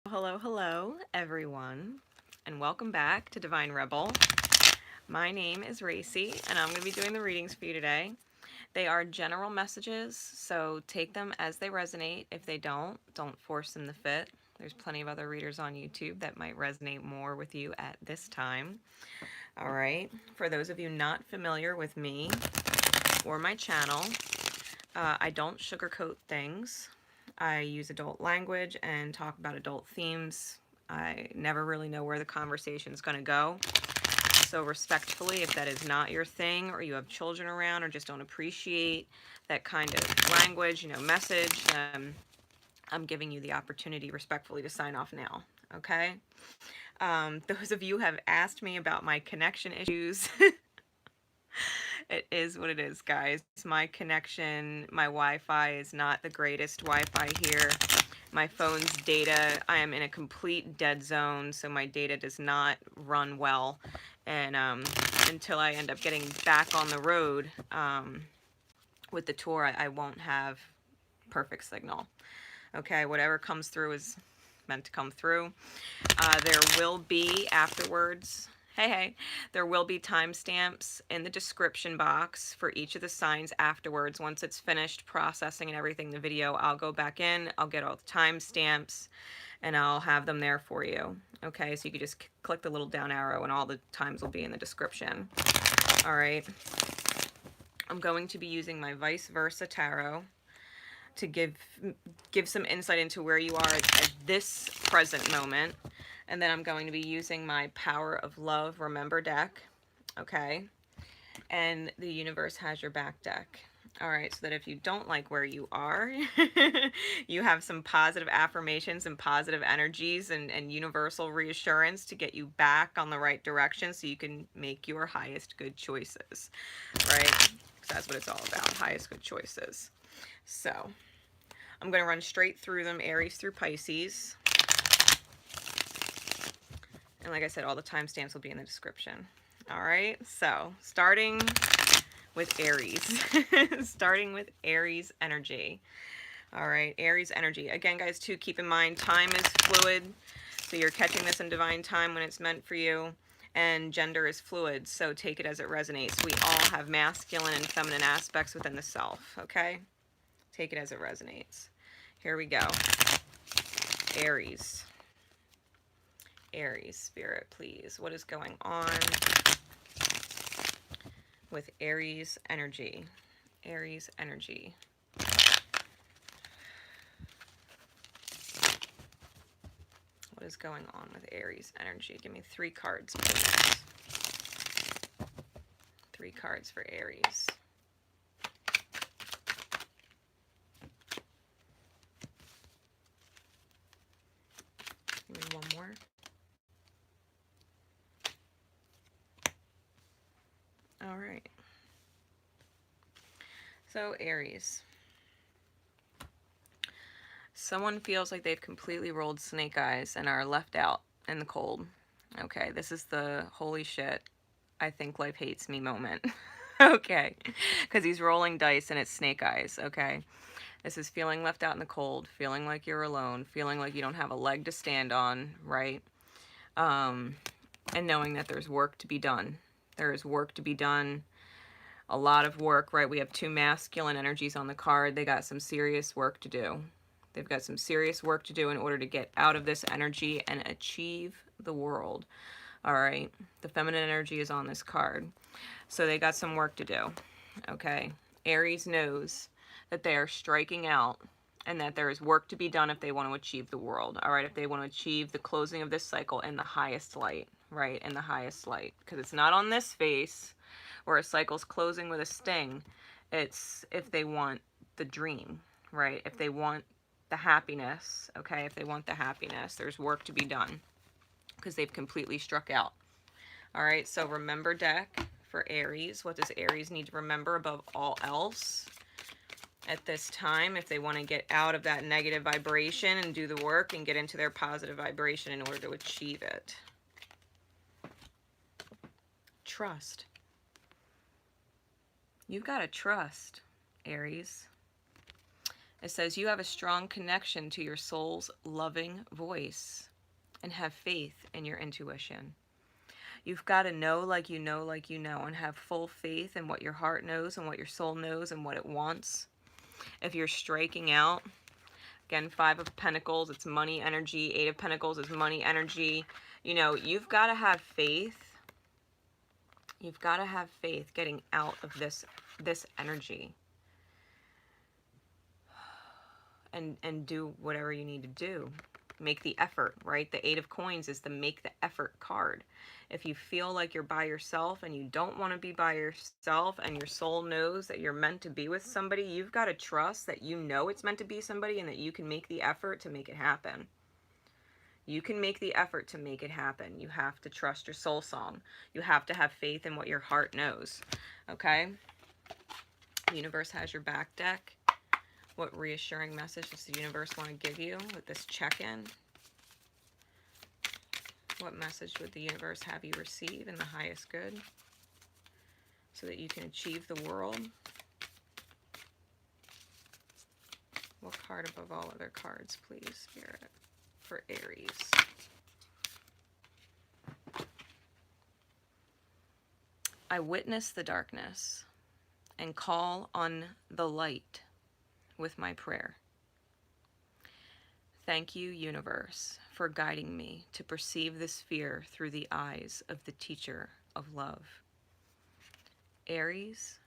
Hello, hello, everyone, and welcome back to Divine Rebel. My name is Racey, and I'm going to be doing the readings for you today. They are general messages, so take them as they resonate. If they don't force them to fit. There's plenty of other readers on YouTube that might resonate more with you at this time. All right, for those of you not familiar with me or my channel, I don't sugarcoat things. I use adult language and talk about adult themes. I never really know where the conversation is going to go. So respectfully, if that is not your thing, or you have children around, or just don't appreciate that kind of language, message, I'm giving you the opportunity respectfully to sign off now. Okay? Those of you have asked me about my connection issues. It is what it is, guys. My connection, my Wi-Fi is not the greatest Wi-Fi here. My phone's data, I am in a complete dead zone, so my data does not run well. And until I end up getting back on the road with the tour, I won't have perfect signal. Okay, whatever comes through is meant to come through. There will be afterwards, hey, there will be timestamps in the description box for each of the signs afterwards. Once it's finished processing and everything, the video, I'll go back in, I'll get all the timestamps, and I'll have them there for you. Okay, so you can just click the little down arrow and all the times will be in the description. All right. I'm going to be using my Vice Versa Tarot to give some insight into where you are at this present moment. And then I'm going to be using my Power of Love Remember deck, okay? And the Universe Has Your Back deck. All right, so that if you don't like where you are, you have some positive affirmations and positive energies and universal reassurance to get you back on the right direction so you can make your highest good choices, right? Because that's what it's all about, highest good choices. So I'm going to run straight through them, Aries through Pisces. And like I said, all the timestamps will be in the description. All right, so starting with Aries. Starting with Aries energy. All right, Aries energy. Again, guys, too, keep in mind, time is fluid. So you're catching this in divine time when it's meant for you. And gender is fluid, so take it as it resonates. We all have masculine and feminine aspects within the self, okay? Take it as it resonates. Here we go. Aries. Aries, Spirit, please. What is going on with Aries energy? Aries energy. What is going on with Aries energy? Give me 3 cards, please. 3 cards for Aries. Give me 1 more. All right. So Aries. Someone feels like they've completely rolled snake eyes and are left out in the cold. Okay, this is the holy shit, I think life hates me moment. Okay, because he's rolling dice and it's snake eyes, okay? This is feeling left out in the cold, feeling like you're alone, feeling like you don't have a leg to stand on, right? And knowing that there's work to be done. There is work to be done. A lot of work, right? We have 2 masculine energies on the card. They got some serious work to do. They've got some serious work to do in order to get out of this energy and achieve the world. All right. The feminine energy is on this card. So they got some work to do. Okay. Aries knows that they are striking out and that there is work to be done if they want to achieve the world. All right. If they want to achieve the closing of this cycle in the highest light, right? In the highest light. Because it's not on this face where a cycle's closing with a sting. It's if they want the dream, right? If they want the happiness, okay? If they want the happiness, there's work to be done because they've completely struck out. All right, so remember deck for Aries. What does Aries need to remember above all else at this time if they want to get out of that negative vibration and do the work and get into their positive vibration in order to achieve it? Trust. You've got to trust, Aries. It says you have a strong connection to your soul's loving voice and have faith in your intuition. You've got to know like you know, like you know, and have full faith in what your heart knows and what your soul knows and what it wants. If you're striking out, again, 5 of Pentacles, it's money energy. 8 of Pentacles is money energy. You know, you've got to have faith. You've got to have faith getting out of this energy. And do whatever you need to do. Make the effort, right? The 8 of Coins is the make the effort card. If you feel like you're by yourself and you don't want to be by yourself and your soul knows that you're meant to be with somebody, you've got to trust that you know it's meant to be somebody and that you can make the effort to make it happen. You can make the effort to make it happen. You have to trust your soul song. You have to have faith in what your heart knows. Okay? The universe has your back, deck. What reassuring message does the universe want to give you with this check-in? What message would the universe have you receive in the highest good so that you can achieve the world? What card above all other cards, please, Spirit, for Aries? I witness the darkness and call on the light with my prayer. Thank you, universe, for guiding me to perceive this fear through the eyes of the teacher of love. Aries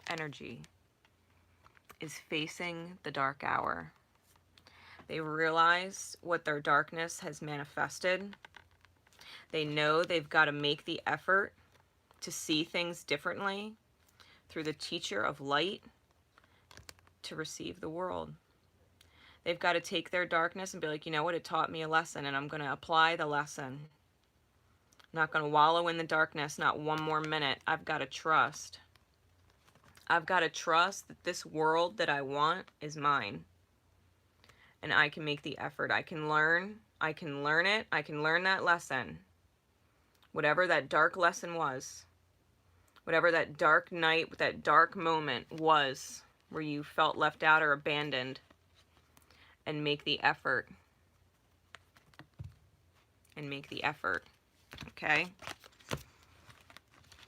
energy is facing the dark hour. They realize what their darkness has manifested. They know they've got to make the effort to see things differently through the teacher of light to receive the world. They've got to take their darkness and be like, you know what, it taught me a lesson and I'm going to apply the lesson. I'm not going to wallow in the darkness, not one more minute. I've got to trust. I've got to trust that this world that I want is mine. And I can make the effort. I can learn. I can learn it. I can learn that lesson. Whatever that dark lesson was. Whatever that dark night, that dark moment was where you felt left out or abandoned, and make the effort. And make the effort. Okay?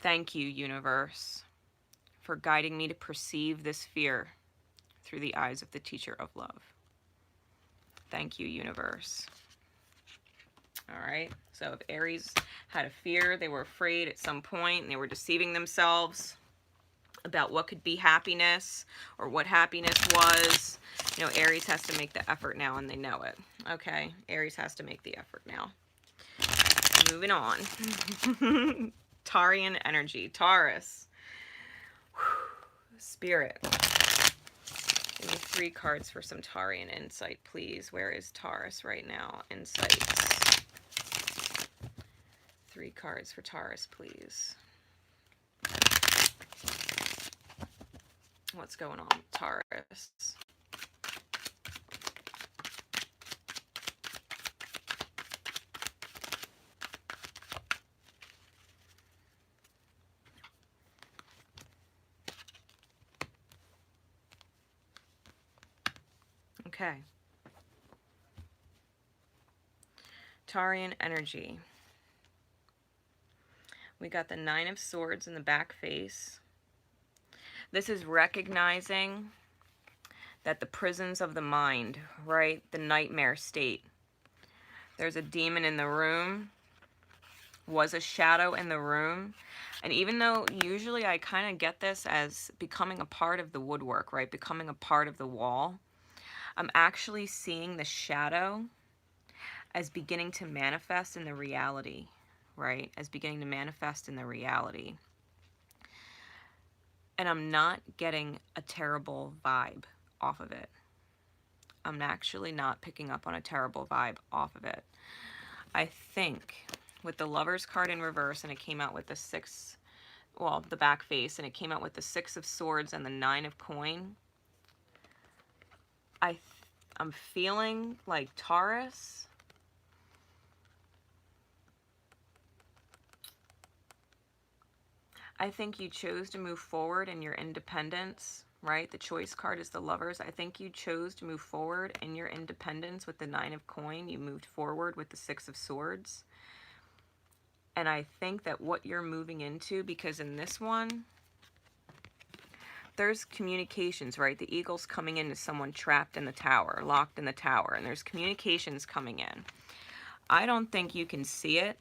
Thank you, universe, for guiding me to perceive this fear through the eyes of the teacher of love. Thank you, universe. All right? So if Aries had a fear, they were afraid at some point, and they were deceiving themselves about what could be happiness or what happiness was, you know, Aries has to make the effort now, and they know it. Okay? Aries has to make the effort now. Moving on. Taurian energy. Taurus. Spirit. Give me 3 cards for some Taurian insight, please. Where is Taurus right now? Insights. 3 cards for Taurus, please. What's going on with Taurus? Okay. Taurian energy. We got the 9 of Swords in the back face. This is recognizing that the prisons of the mind, right? The nightmare state. There's a demon in the room, was a shadow in the room. And even though usually I kind of get this as becoming a part of the woodwork, right? Becoming a part of the wall. I'm actually seeing the shadow as beginning to manifest in the reality, right? As beginning to manifest in the reality. And I'm not getting a terrible vibe off of it. I'm actually not picking up on a terrible vibe off of it. I think with the Lovers card in reverse, and it came out with the 6, well, the back face, and it came out with the 6 of Swords and the 9 of Coin. I'm feeling like Taurus I think you chose to move forward in your independence, right? The choice card is the Lovers. I think you chose to move forward in your independence with the 9 of Coin. You moved forward with the 6 of Swords. And I think that what you're moving into, because in this one, there's communications, right? The Eagle's coming into someone trapped in the tower, locked in the tower, and there's communications coming in. I don't think you can see it.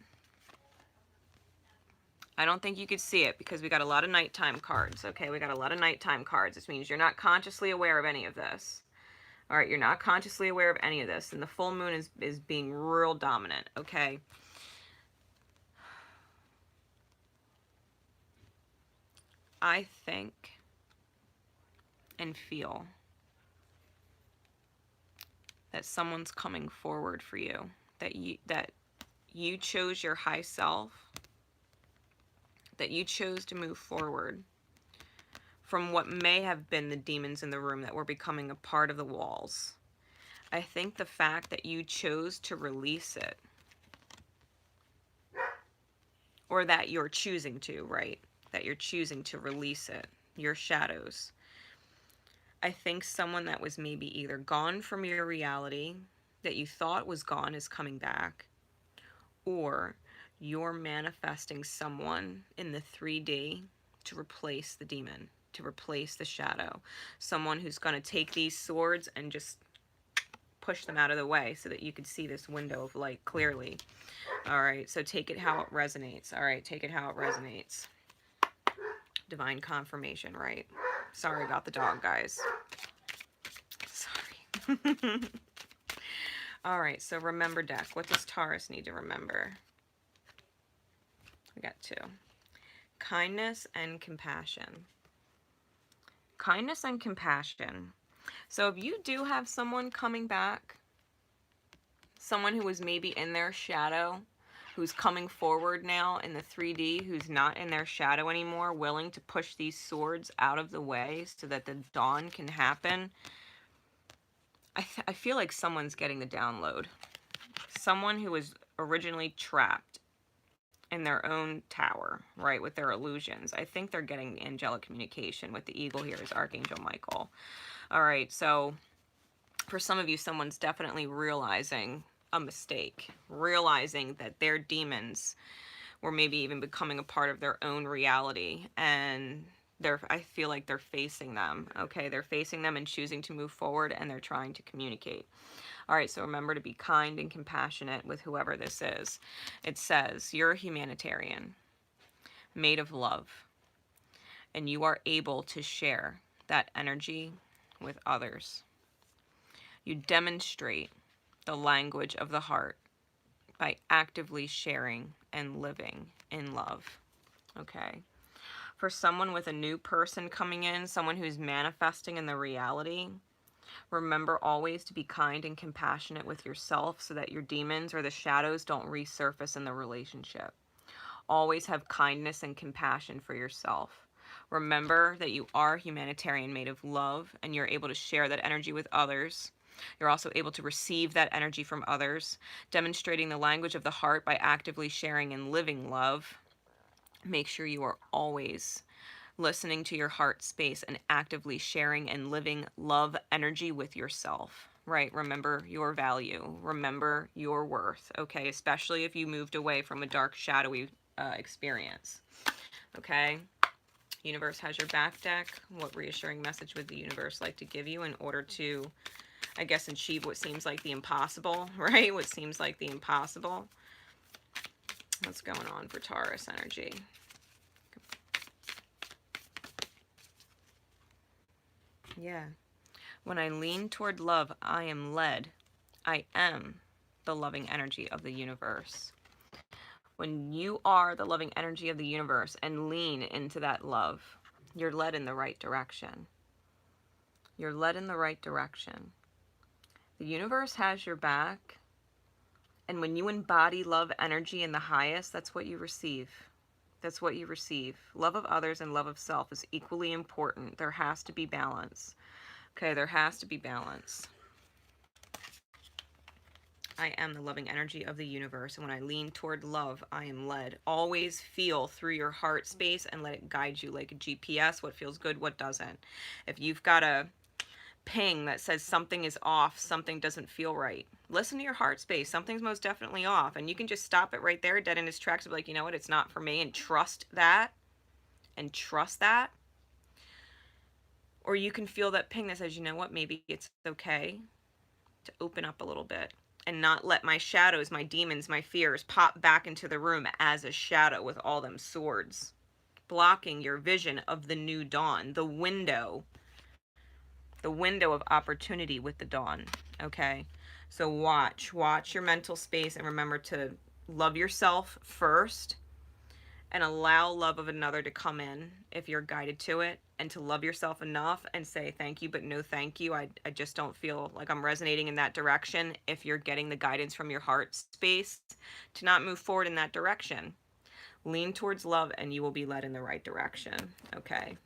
I don't think you could see it because we got a lot of nighttime cards, okay? We got a lot of nighttime cards. This means you're not consciously aware of any of this. All right, you're not consciously aware of any of this, and the full moon is being real dominant, okay? I think and feel that someone's coming forward for you, that you chose your high self, that you chose to move forward from what may have been the demons in the room that were becoming a part of the walls. I think the fact that you chose to release it, or that you're choosing to, right? That you're choosing to release it, your shadows. I think someone that was maybe either gone from your reality, that you thought was gone, is coming back, or you're manifesting someone in the 3D to replace the demon, to replace the shadow. Someone who's going to take these swords and just push them out of the way so that you can see this window of light clearly. All right, so take it how it resonates. All right, take it how it resonates. Divine confirmation, right? Sorry about the dog, guys. Sorry. All right, so remember deck. What does Taurus need to remember? We got 2. Kindness and compassion. Kindness and compassion. So if you do have someone coming back, someone who was maybe in their shadow, who's coming forward now in the 3D, who's not in their shadow anymore, willing to push these swords out of the way so that the dawn can happen, I feel like someone's getting the download. Someone who was originally trapped in their own tower, right, with their illusions. I think they're getting angelic communication. With the eagle here is Archangel Michael. All right, so for some of you, someone's definitely realizing a mistake, realizing that their demons were maybe even becoming a part of their own reality, and I feel like they're facing them, okay? They're facing them and choosing to move forward, and they're trying to communicate. All right, so remember to be kind and compassionate with whoever this is. It says, you're a humanitarian, made of love, and you are able to share that energy with others. You demonstrate the language of the heart by actively sharing and living in love, okay? For someone with a new person coming in, someone who's manifesting in the reality, remember always to be kind and compassionate with yourself so that your demons or the shadows don't resurface in the relationship. Always have kindness and compassion for yourself. Remember that you are humanitarian, made of love, and you're able to share that energy with others. You're also able to receive that energy from others, demonstrating the language of the heart by actively sharing and living love. Make sure you are always listening to your heart space and actively sharing and living love energy with yourself, right? Remember your value. Remember your worth, okay? Especially if you moved away from a dark, shadowy experience, okay? Universe has your back deck. What reassuring message would the universe like to give you in order to, I guess, achieve what seems like the impossible, right? What seems like the impossible. What's going on for Taurus energy? Yeah. When I lean toward love, I am led. I am the loving energy of the universe. When you are the loving energy of the universe and lean into that love, you're led in the right direction. You're led in the right direction. The universe has your back. And when you embody love energy in the highest, that's what you receive. That's what you receive. Love of others and love of self is equally important. There has to be balance. Okay, there has to be balance. I am the loving energy of the universe, and when I lean toward love, I am led. Always feel through your heart space and let it guide you like a GPS, what feels good, what doesn't. If you've got a ping that says something is off, something doesn't feel right, listen to your heart space. Something's most definitely off, and you can just stop it right there, dead in its tracks, and be like, you know what, it's not for me, and trust that, and trust that. Or you can feel that ping that says, you know what, maybe it's okay to open up a little bit and not let my shadows, my demons, my fears pop back into the room as a shadow with all them swords, blocking your vision of the new dawn, the window of opportunity with the dawn. Okay, so watch your mental space, and remember to love yourself first and allow love of another to come in if you're guided to it, and to love yourself enough and say thank you, but no thank you. I just don't feel like I'm resonating in that direction. If you're getting the guidance from your heart space, to not move forward in that direction. Lean towards love and you will be led in the right direction. Okay,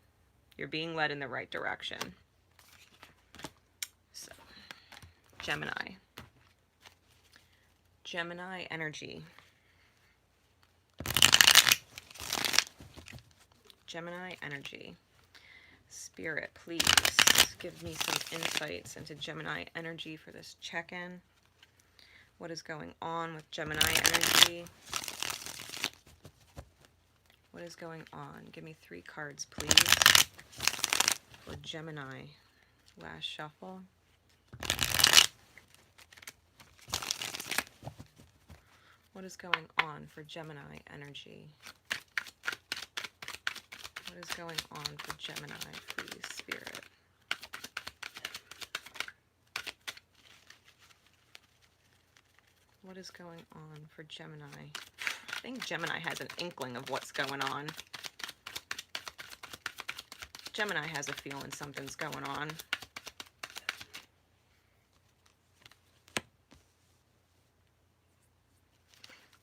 you're being led in the right direction. So, Gemini energy. Gemini energy. Spirit, please give me some insights into Gemini energy for this check-in. What is going on with Gemini energy? What is going on? Give me 3 cards, please, for Gemini. Last shuffle. What is going on for Gemini energy? What is going on for Gemini, please, Spirit? What is going on for Gemini? I think Gemini has an inkling of what's going on. Gemini has a feeling something's going on.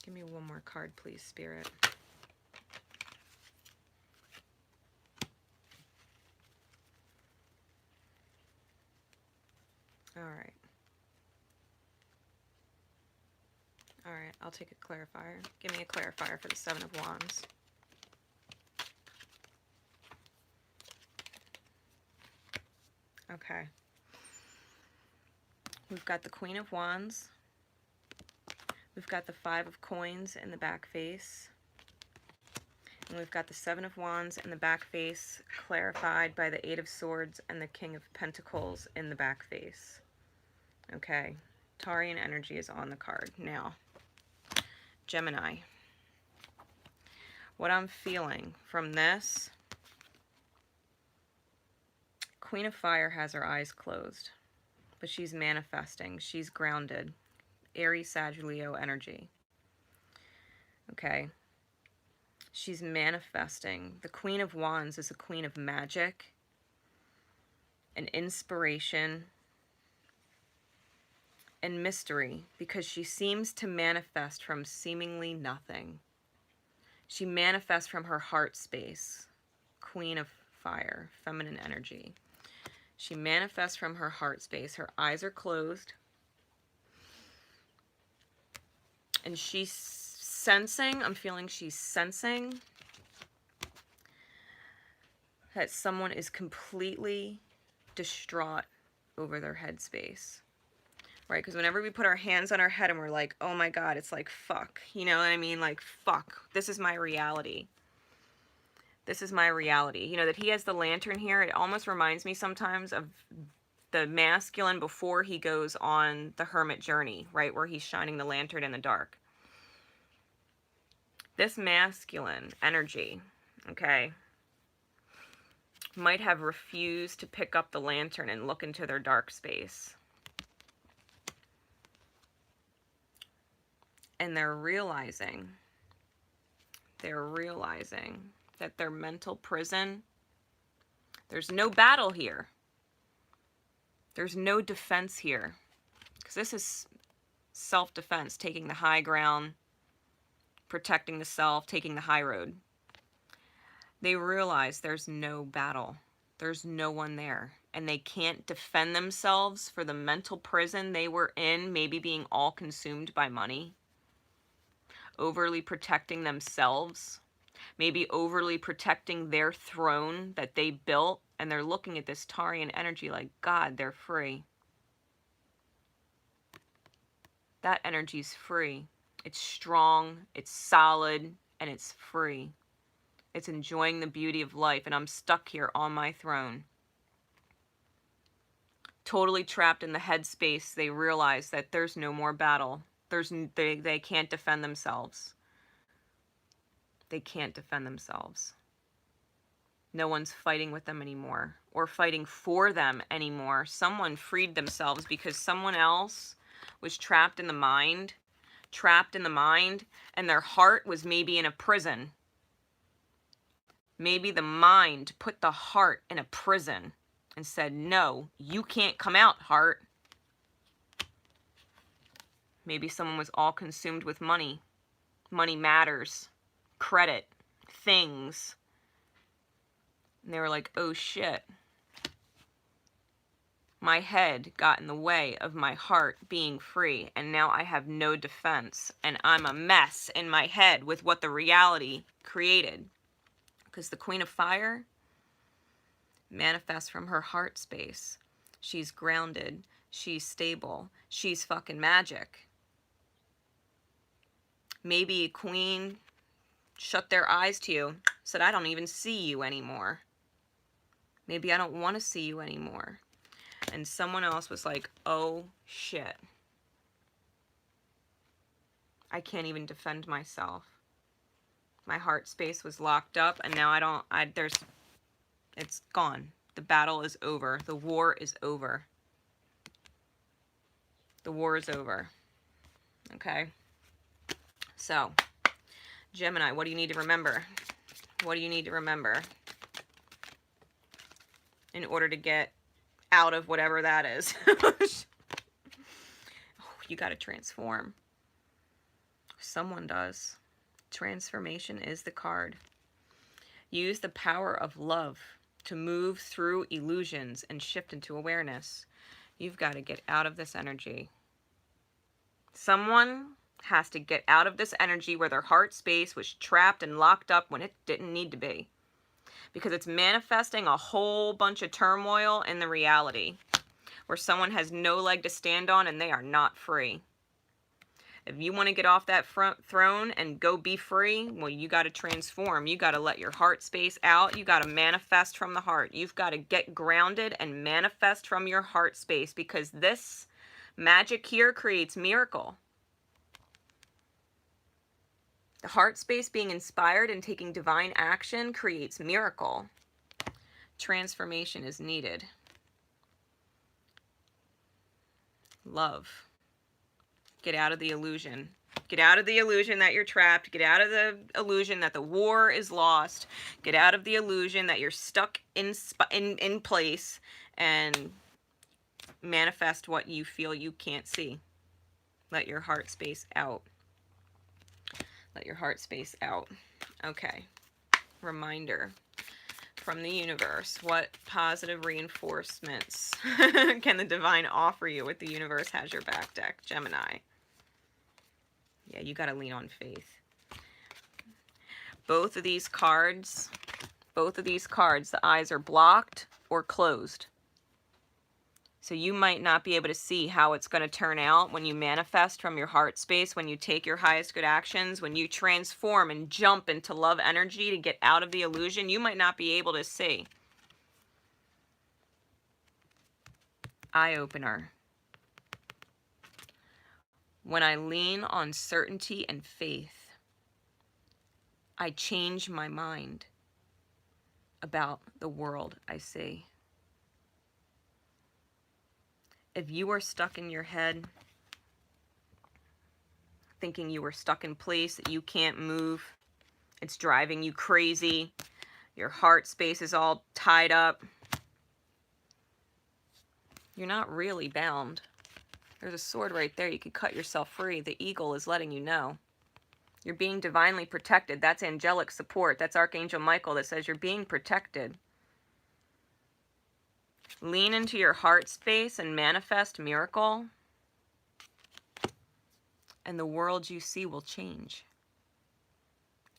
Give me 1 more card, please, Spirit. All right, I'll take a clarifier. Give me a clarifier for the 7 of Wands. Okay. We've got the Queen of Wands. We've got the 5 of Coins in the back face. And we've got the 7 of Wands in the back face, clarified by the 8 of Swords and the King of Pentacles in the back face. Okay. Taurian energy is on the card. Now, Gemini. What I'm feeling from this, Queen of Fire has her eyes closed, but she's manifesting. She's grounded. Aries, Sag, Leo energy. Okay. She's manifesting. The Queen of Wands is a queen of magic, an inspiration, and mystery, because she seems to manifest from seemingly nothing. She manifests from her heart space. Queen of Fire, feminine energy. She manifests from her heart space. Her eyes are closed. And she's sensing, I'm feeling she's sensing that someone is completely distraught over their headspace. Right? Because whenever we put our hands on our head and we're like, oh my God, it's like, fuck. You know what I mean? Like, fuck. This is my reality. This is my reality. You know, that he has the lantern here. It almost reminds me sometimes of the masculine before he goes on the hermit journey, right? Where he's shining the lantern in the dark. This masculine energy, okay, might have refused to pick up the lantern and look into their dark space. And they're realizing that their mental prison, there's no battle here. There's no defense here. Because this is self-defense, taking the high ground, protecting the self, taking the high road. They realize there's no battle. There's no one there. and they can't defend themselves for the mental prison they were in, maybe being all consumed by money, overly protecting themselves, maybe overly protecting their throne that they built, and they're looking at this Taurian energy like, God, they're free. That energy's free. It's strong, it's solid, and it's free. It's enjoying the beauty of life, and I'm stuck here on my throne. Totally trapped in the headspace, they realize that there's no more battle. They can't defend themselves. They can't defend themselves. No one's fighting with them anymore or fighting for them anymore. Someone freed themselves because someone else was trapped in the mind, and their heart was maybe in a prison. Maybe the mind put the heart in a prison and said, no, you can't come out, heart. Maybe someone was all consumed with money. Money matters. Credit. Things. And they were like, oh shit. My head got in the way of my heart being free, and now I have no defense, and I'm a mess in my head with what the reality created. Because the Queen of Fire manifests from her heart space. She's grounded. She's stable. She's fucking magic. Maybe a queen shut their eyes to you, said, I don't even see you anymore. Maybe I don't want to see you anymore. And someone else was like, oh shit. I can't even defend myself. My heart space was locked up, and now it's gone. The battle is over. The war is over. The war is over. Okay? So, Gemini, what do you need to remember? What do you need to remember in order to get out of whatever that is? Oh, you got to transform. Someone does. Transformation is the card. Use the power of love to move through illusions and shift into awareness. You've got to get out of this energy. Someone has to get out of this energy where their heart space was trapped and locked up when it didn't need to be. Because it's manifesting a whole bunch of turmoil in the reality where someone has no leg to stand on and they are not free. If you want to get off that front throne and go be free, well, you got to transform. You got to let your heart space out. You got to manifest from the heart. You've got to get grounded and manifest from your heart space, because this magic here creates miracle. The heart space being inspired and taking divine action creates miracle. Transformation is needed. Love. Get out of the illusion. Get out of the illusion that you're trapped. Get out of the illusion that the war is lost. Get out of the illusion that you're stuck in place, and manifest what you feel you can't see. Let your heart space out. Let your heart space out. Okay. Reminder from the universe. What positive reinforcements can the divine offer you with the universe has your back deck, Gemini? Yeah, you got to lean on faith. Both of these cards, the eyes are blocked or closed. So you might not be able to see how it's going to turn out when you manifest from your heart space, when you take your highest good actions, when you transform and jump into love energy to get out of the illusion. You might not be able to see. Eye-opener. When I lean on certainty and faith, I change my mind about the world I see. If you are stuck in your head, thinking you are stuck in place, that you can't move, it's driving you crazy, your heart space is all tied up, you're not really bound. There's a sword right there. You could cut yourself free. The eagle is letting you know. You're being divinely protected. That's angelic support. That's Archangel Michael that says you're being protected. Lean into your heart space and manifest miracle, and the world you see will change.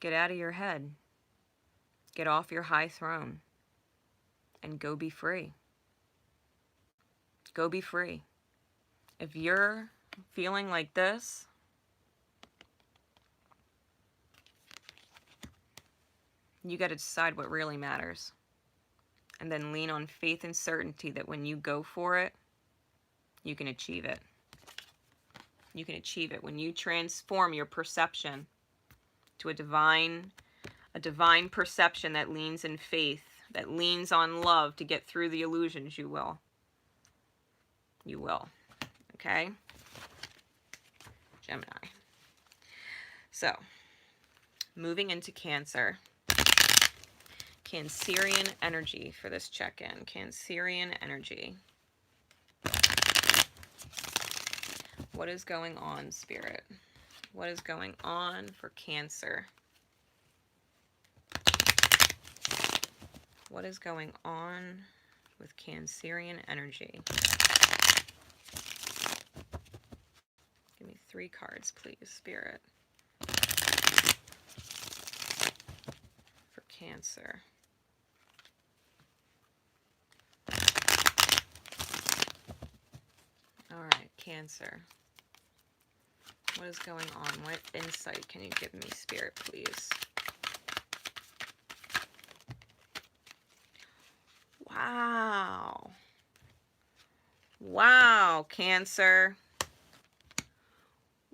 Get out of your head. Get off your high throne and go be free. Go be free. If you're feeling like this, you got to decide what really matters. And then lean on faith and certainty that when you go for it, you can achieve it. You can achieve it when you transform your perception to a divine perception that leans in faith, that leans on love to get through the illusions. You will. You will. Okay? Gemini. So, moving into Cancer. Cancerian energy for this check-in. Cancerian energy. What is going on, Spirit? What is going on for Cancer? What is going on with Cancerian energy? Give me 3 cards, please, Spirit. For Cancer. All right, Cancer. What is going on? What insight can you give me, Spirit, please? Wow. Wow, Cancer.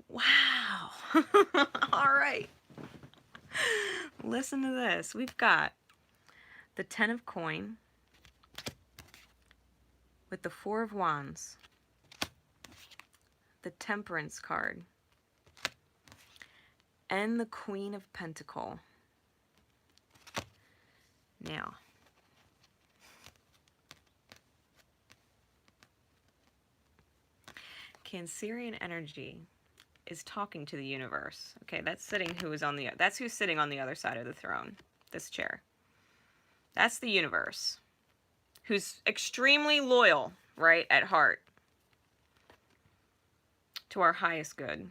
Wow. All right. Listen to this. We've got the 10 of Coin with the 4 of Wands, the Temperance card, and the Queen of Pentacle. Now, Cancerian energy is talking to the universe. Okay, that's who's sitting on the other side of the throne, this chair. That's the universe, who's extremely loyal, right, at heart, to our highest good.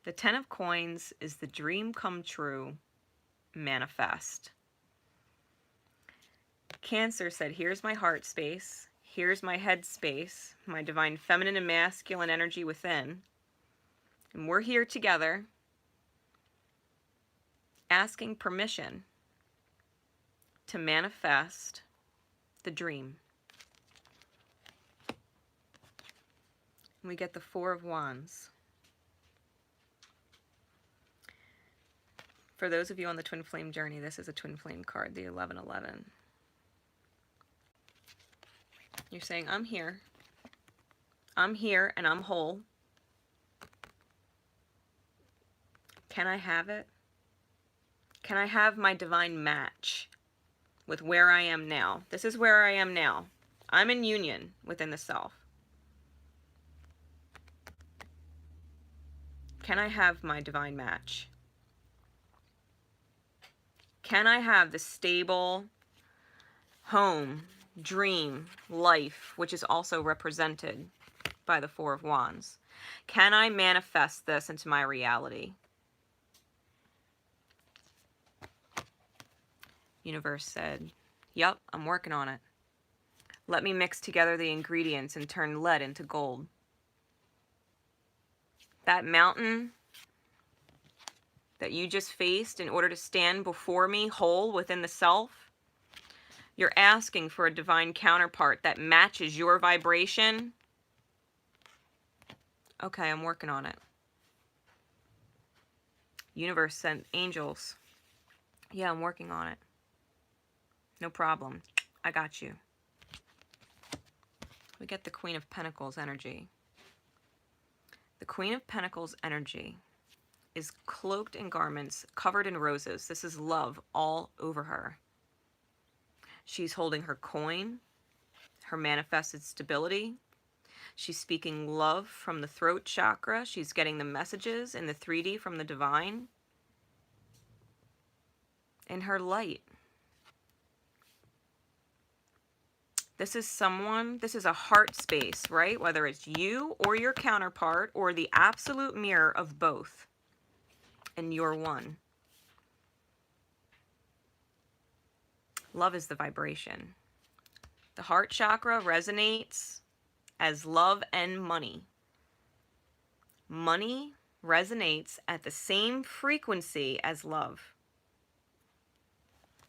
The 10 of Coins is the dream come true, manifest. Cancer said, here's my heart space, here's my head space, my divine feminine and masculine energy within, and we're here together asking permission to manifest the dream. We get the 4 of Wands. For those of you on the twin flame journey, this is a twin flame card, the 1111. You're saying, I'm here. I'm here and I'm whole. Can I have it? Can I have my divine match with where I am now? This is where I am now. I'm in union within the self. Can I have my divine match? Can I have the stable home, dream, life, which is also represented by the 4 of Wands? Can I manifest this into my reality? Universe said, yep, I'm working on it. Let me mix together the ingredients and turn lead into gold. That mountain that you just faced in order to stand before me whole within the self, you're asking for a divine counterpart that matches your vibration. Okay, I'm working on it. Universe sent angels. Yeah, I'm working on it. No problem. I got you. We get the Queen of Pentacles energy. The Queen of Pentacles energy is cloaked in garments, covered in roses. This is love all over her. She's holding her coin, her manifested stability. She's speaking love from the throat chakra. She's getting the messages in the 3D from the divine. In her light. This is someone, this is a heart space, right? Whether it's you or your counterpart or the absolute mirror of both. And you're one. Love is the vibration. The heart chakra resonates as love and money. Money resonates at the same frequency as love.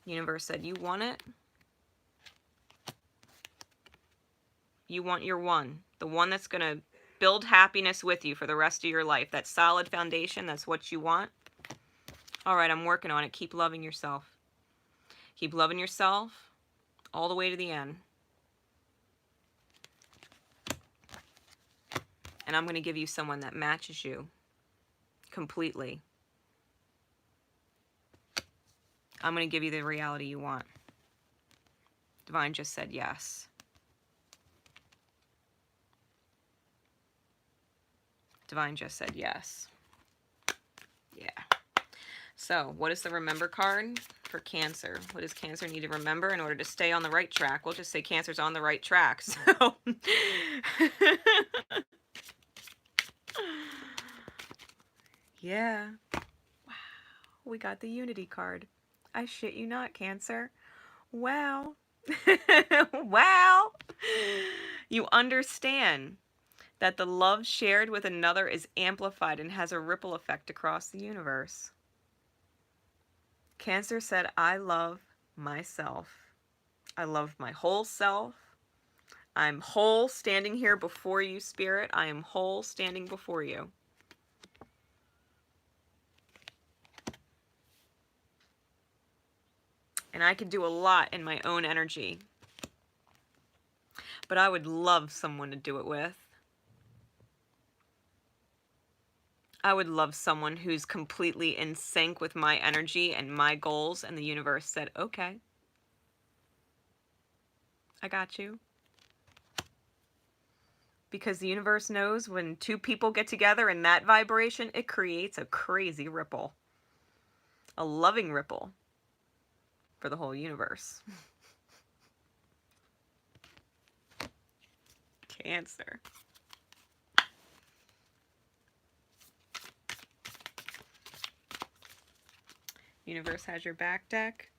Universe said, you want it? You want your one. The one that's going to build happiness with you for the rest of your life. That solid foundation, that's what you want. All right, I'm working on it. Keep loving yourself. Keep loving yourself all the way to the end. And I'm going to give you someone that matches you completely. I'm going to give you the reality you want. Divine just said yes. Divine just said yes. Yeah. So, what is the remember card for Cancer? What does Cancer need to remember in order to stay on the right track? We'll just say Cancer's on the right track. So, yeah. Wow. We got the Unity card. I shit you not, Cancer. Wow. Wow. You understand that the love shared with another is amplified and has a ripple effect across the universe. Cancer said, I love myself. I love my whole self. I'm whole standing here before you, Spirit. I am whole standing before you. And I can do a lot in my own energy. But I would love someone to do it with. I would love someone who's completely in sync with my energy and my goals, and the universe said, okay, I got you. Because the universe knows when two people get together in that vibration, it creates a crazy ripple. A loving ripple for the whole universe. Cancer. Universe has your back, deck.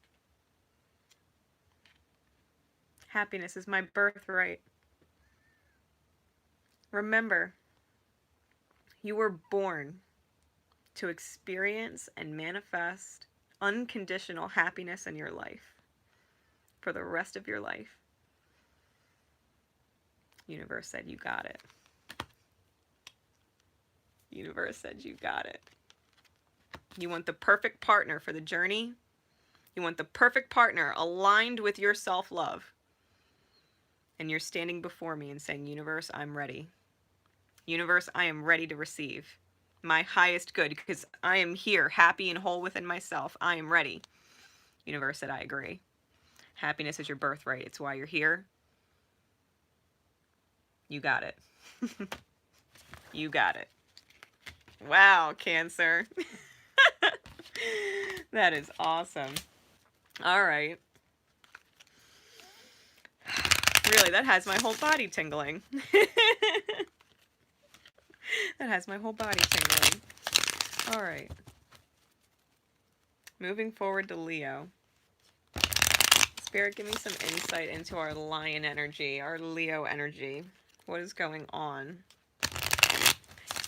Happiness is my birthright. Remember, you were born to experience and manifest unconditional happiness in your life for the rest of your life. Universe said you got it. Universe said you got it. You want the perfect partner for the journey. You want the perfect partner aligned with your self-love. And you're standing before me and saying, universe, I'm ready. Universe, I am ready to receive my highest good because I am here, happy and whole within myself. I am ready. Universe said, I agree. Happiness is your birthright. It's why you're here. You got it. You got it. Wow, Cancer. That is awesome. All right. Really, that has my whole body tingling. That has my whole body tingling. All right. Moving forward to Leo. Spirit, give me some insight into our lion energy, our Leo energy. What is going on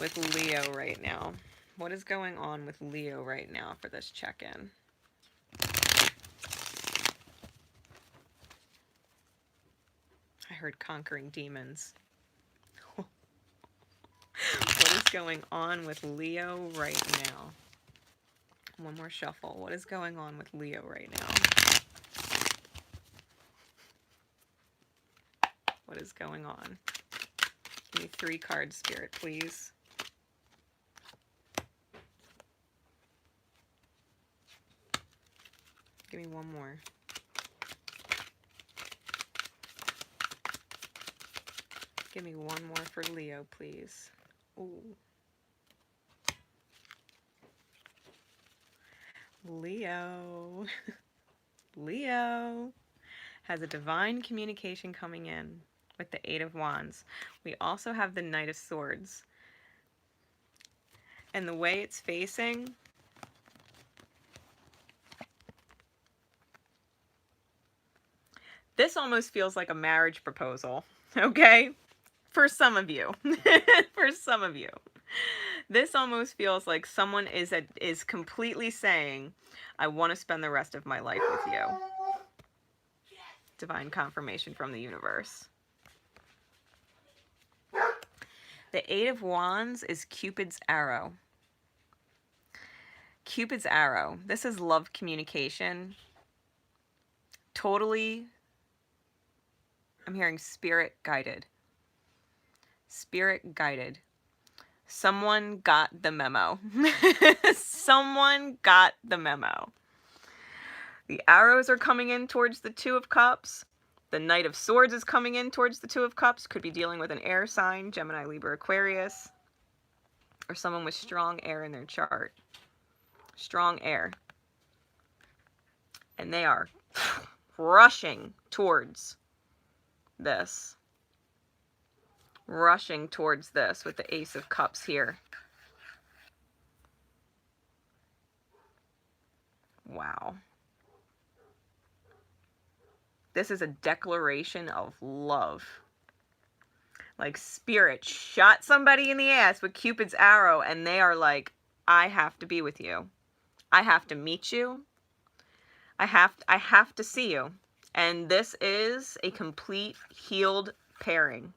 with Leo right now? What is going on with Leo right now for this check-in? I heard conquering demons. What is going on with Leo right now? One more shuffle. What is going on with Leo right now? What is going on? Give me 3 cards, Spirit, please. Give me one more. Give me one more for Leo, please. Ooh. Leo. Leo. has a divine communication coming in with the Eight of Wands. We also have the Knight of Swords. And the way it's facing, this almost feels like a marriage proposal, okay? For some of you. For some of you. This almost feels like someone is completely saying, I want to spend the rest of my life with you. Divine confirmation from the universe. The Eight of Wands is Cupid's arrow. Cupid's arrow. This is love communication. Totally, I'm hearing spirit guided. Spirit guided. Someone got the memo. Someone got the memo. The arrows are coming in towards the Two of Cups. The Knight of Swords is coming in towards the Two of Cups. Could be dealing with an air sign, Gemini, Libra, Aquarius. Or someone with strong air in their chart. Strong air. And they are rushing towards this. Rushing towards this with the Ace of Cups here. Wow. This is a declaration of love. Like spirit shot somebody in the ass with Cupid's arrow and they are like, I have to be with you. I have to meet you. I have to see you. And this is a complete healed pairing.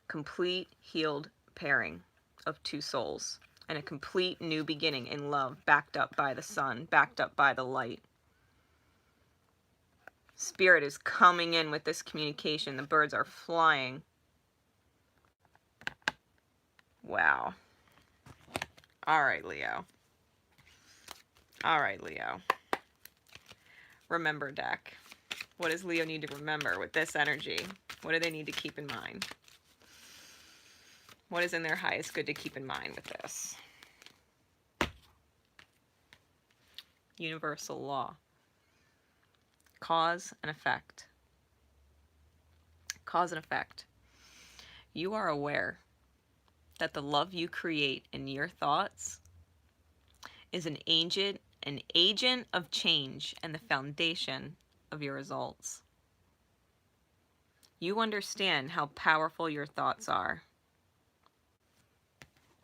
Complete healed pairing of two souls. And a complete new beginning in love, backed up by the sun, backed up by the light. Spirit is coming in with this communication. The birds are flying. Wow. All right, Leo. All right, Leo. Remember deck. What does Leo need to remember with this energy? What do they need to keep in mind? What is in their highest good to keep in mind with this? Universal law. Cause and effect. Cause and effect. You are aware that the love you create in your thoughts is an agent of change and the foundation of your results. You understand how powerful your thoughts are.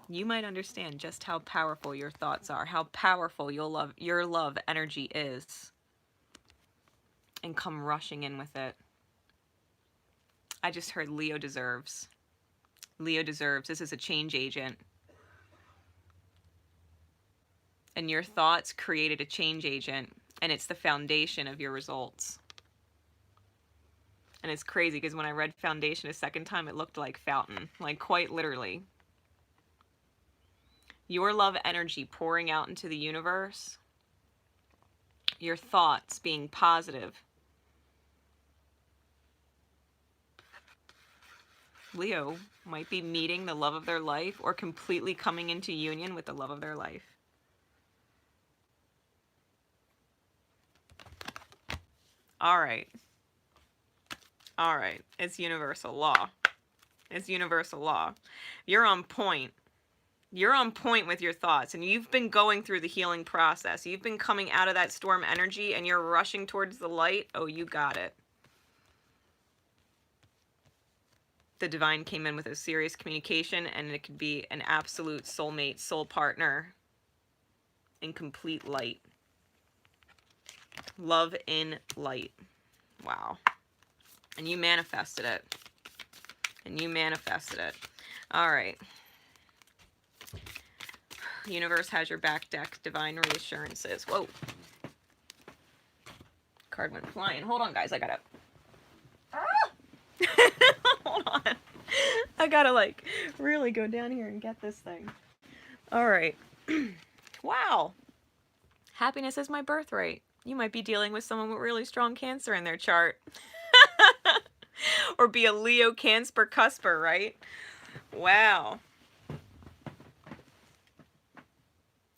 You might understand just how powerful your thoughts are, how powerful your love energy is, and come rushing in with it. I just heard Leo deserves. Leo deserves. This is a change agent. And your thoughts created a change agent, and it's the foundation of your results. And it's crazy because when I read foundation a second time, it looked like fountain, like quite literally. Your love energy pouring out into the universe, your thoughts being positive. Leo might be meeting the love of their life or completely coming into union with the love of their life. All right. All right. It's universal law. It's universal law. You're on point. You're on point with your thoughts, and you've been going through the healing process. You've been coming out of that storm energy, and you're rushing towards the light. Oh, you got it. The divine came in with a serious communication, and it could be an absolute soulmate, soul partner in complete light. Love in light. Wow. And you manifested it. And you manifested it. All right. Universe has your back deck. Divine reassurances. Whoa. Card went flying. Hold on, guys. I gotta... Hold on. I gotta, like, really go down here and get this thing. All right. Wow. Happiness is my birthright. You might be dealing with someone with really strong Cancer in their chart. Or be a Leo Cancer cusper, right? Wow.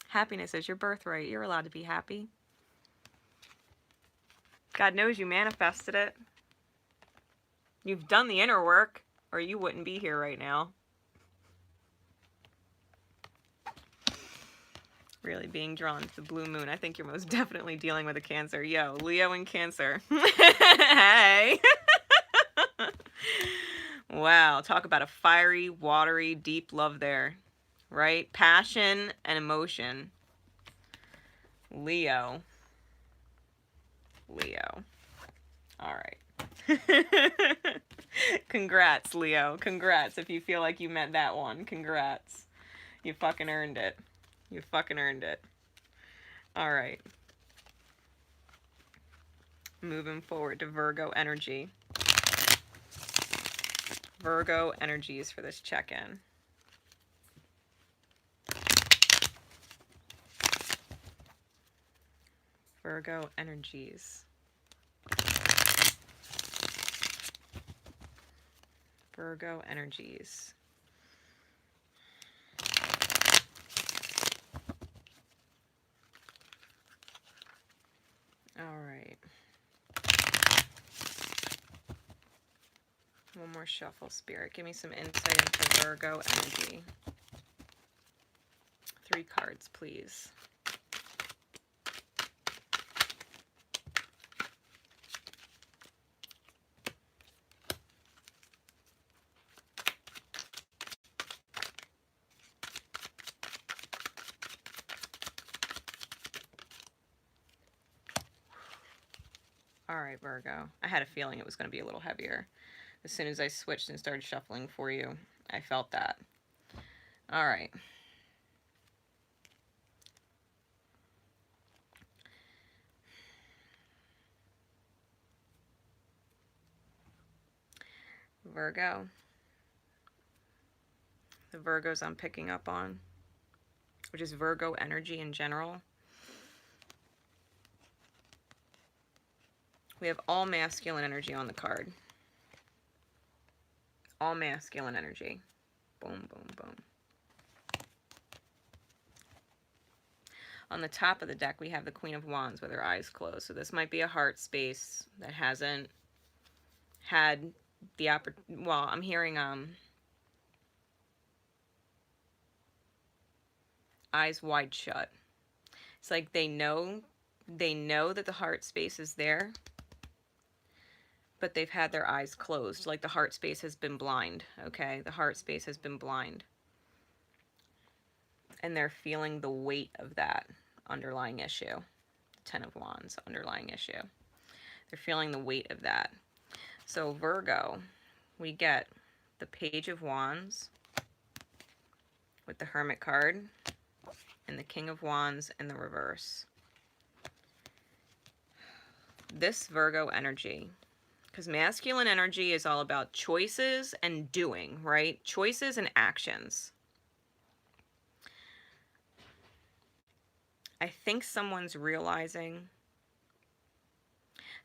Happiness is your birthright. You're allowed to be happy. God knows you manifested it. You've done the inner work, or you wouldn't be here right now. Really being drawn to the blue moon. I think you're most definitely dealing with a Cancer. Yo, Leo and Cancer. Hey. Wow, talk about a fiery, watery, deep love there, right? Passion and emotion. Leo. Leo. All right. Congrats, Leo. Congrats if you feel like you met that one. Congrats. You fucking earned it. You fucking earned it. All right. Moving forward to Virgo energy. Virgo energies for this check-in. Virgo energies. Virgo energies. All right. One more shuffle, Spirit. Give me some insight into Virgo energy. 3 cards, please. All right, Virgo. I had a feeling it was going to be a little heavier. As soon as I switched and started shuffling for you, I felt that. All right. Virgo. The Virgos I'm picking up on, which is Virgo energy in general. We have all masculine energy on the card. All masculine energy. Boom, boom, boom. On the top of the deck, we have the Queen of Wands with her eyes closed. So this might be a heart space that hasn't had the opportunity. Well, I'm hearing eyes wide shut. It's like they know that the heart space is there, but they've had their eyes closed. Like the heart space has been blind, okay? The heart space has been blind. And they're feeling the weight of that underlying issue. The 10 of Wands, underlying issue. They're feeling the weight of that. So Virgo, we get the Page of Wands with the Hermit card and the King of Wands in the reverse. This Virgo energy, because masculine energy is all about choices and doing, right? Choices and actions. I think someone's realizing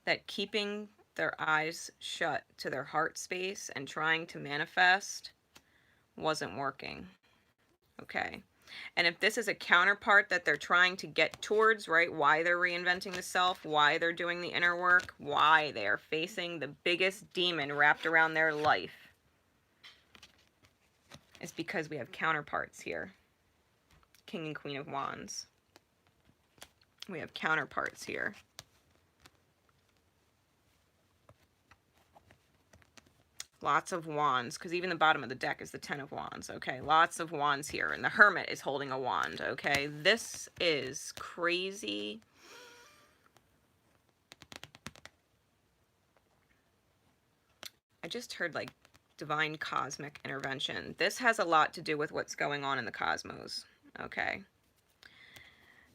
that keeping their eyes shut to their heart space and trying to manifest wasn't working. Okay. And if this is a counterpart that they're trying to get towards, right, why they're reinventing the self, why they're doing the inner work, why they are facing the biggest demon wrapped around their life, it's because we have counterparts here. King and Queen of Wands. We have counterparts here. Lots of wands, because even the bottom of the deck is the 10 of Wands, okay? Lots of wands here, and the Hermit is holding a wand, okay? This is crazy. I just heard, like, divine cosmic intervention. This has a lot to do with what's going on in the cosmos, okay?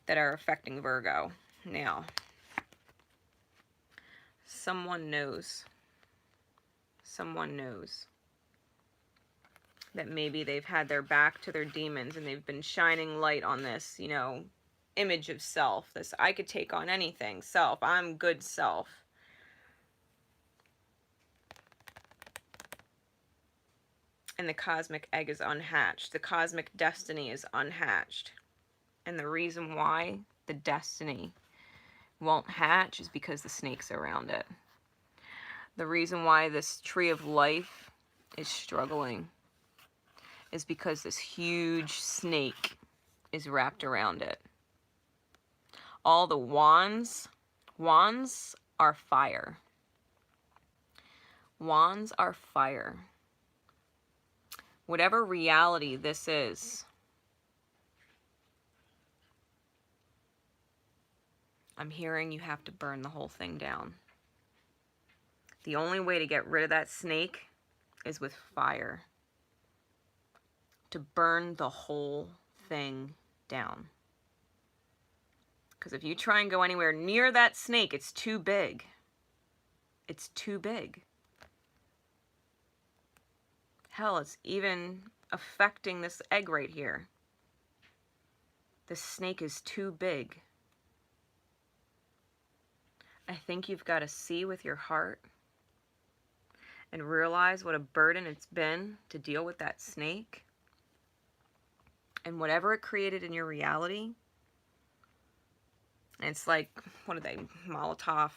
That are affecting Virgo. Now, someone knows that maybe they've had their back to their demons and they've been shining light on this, you know, image of self, this I could take on anything, self, I'm good self. And the cosmic egg is unhatched. The cosmic destiny is unhatched. And the reason why the destiny won't hatch is because the snake's around it. The reason why this tree of life is struggling is because this huge snake is wrapped around it. All the wands are fire. Wands are fire. Whatever reality this is, I'm hearing you have to burn the whole thing down. The only way to get rid of that snake is with fire. To burn the whole thing down. Because if you try and go anywhere near that snake, it's too big. It's too big. Hell, it's even affecting this egg right here. This snake is too big. I think you've got to see with your heart and realize what a burden it's been to deal with that snake. And whatever it created in your reality, and it's like, what are they, Molotov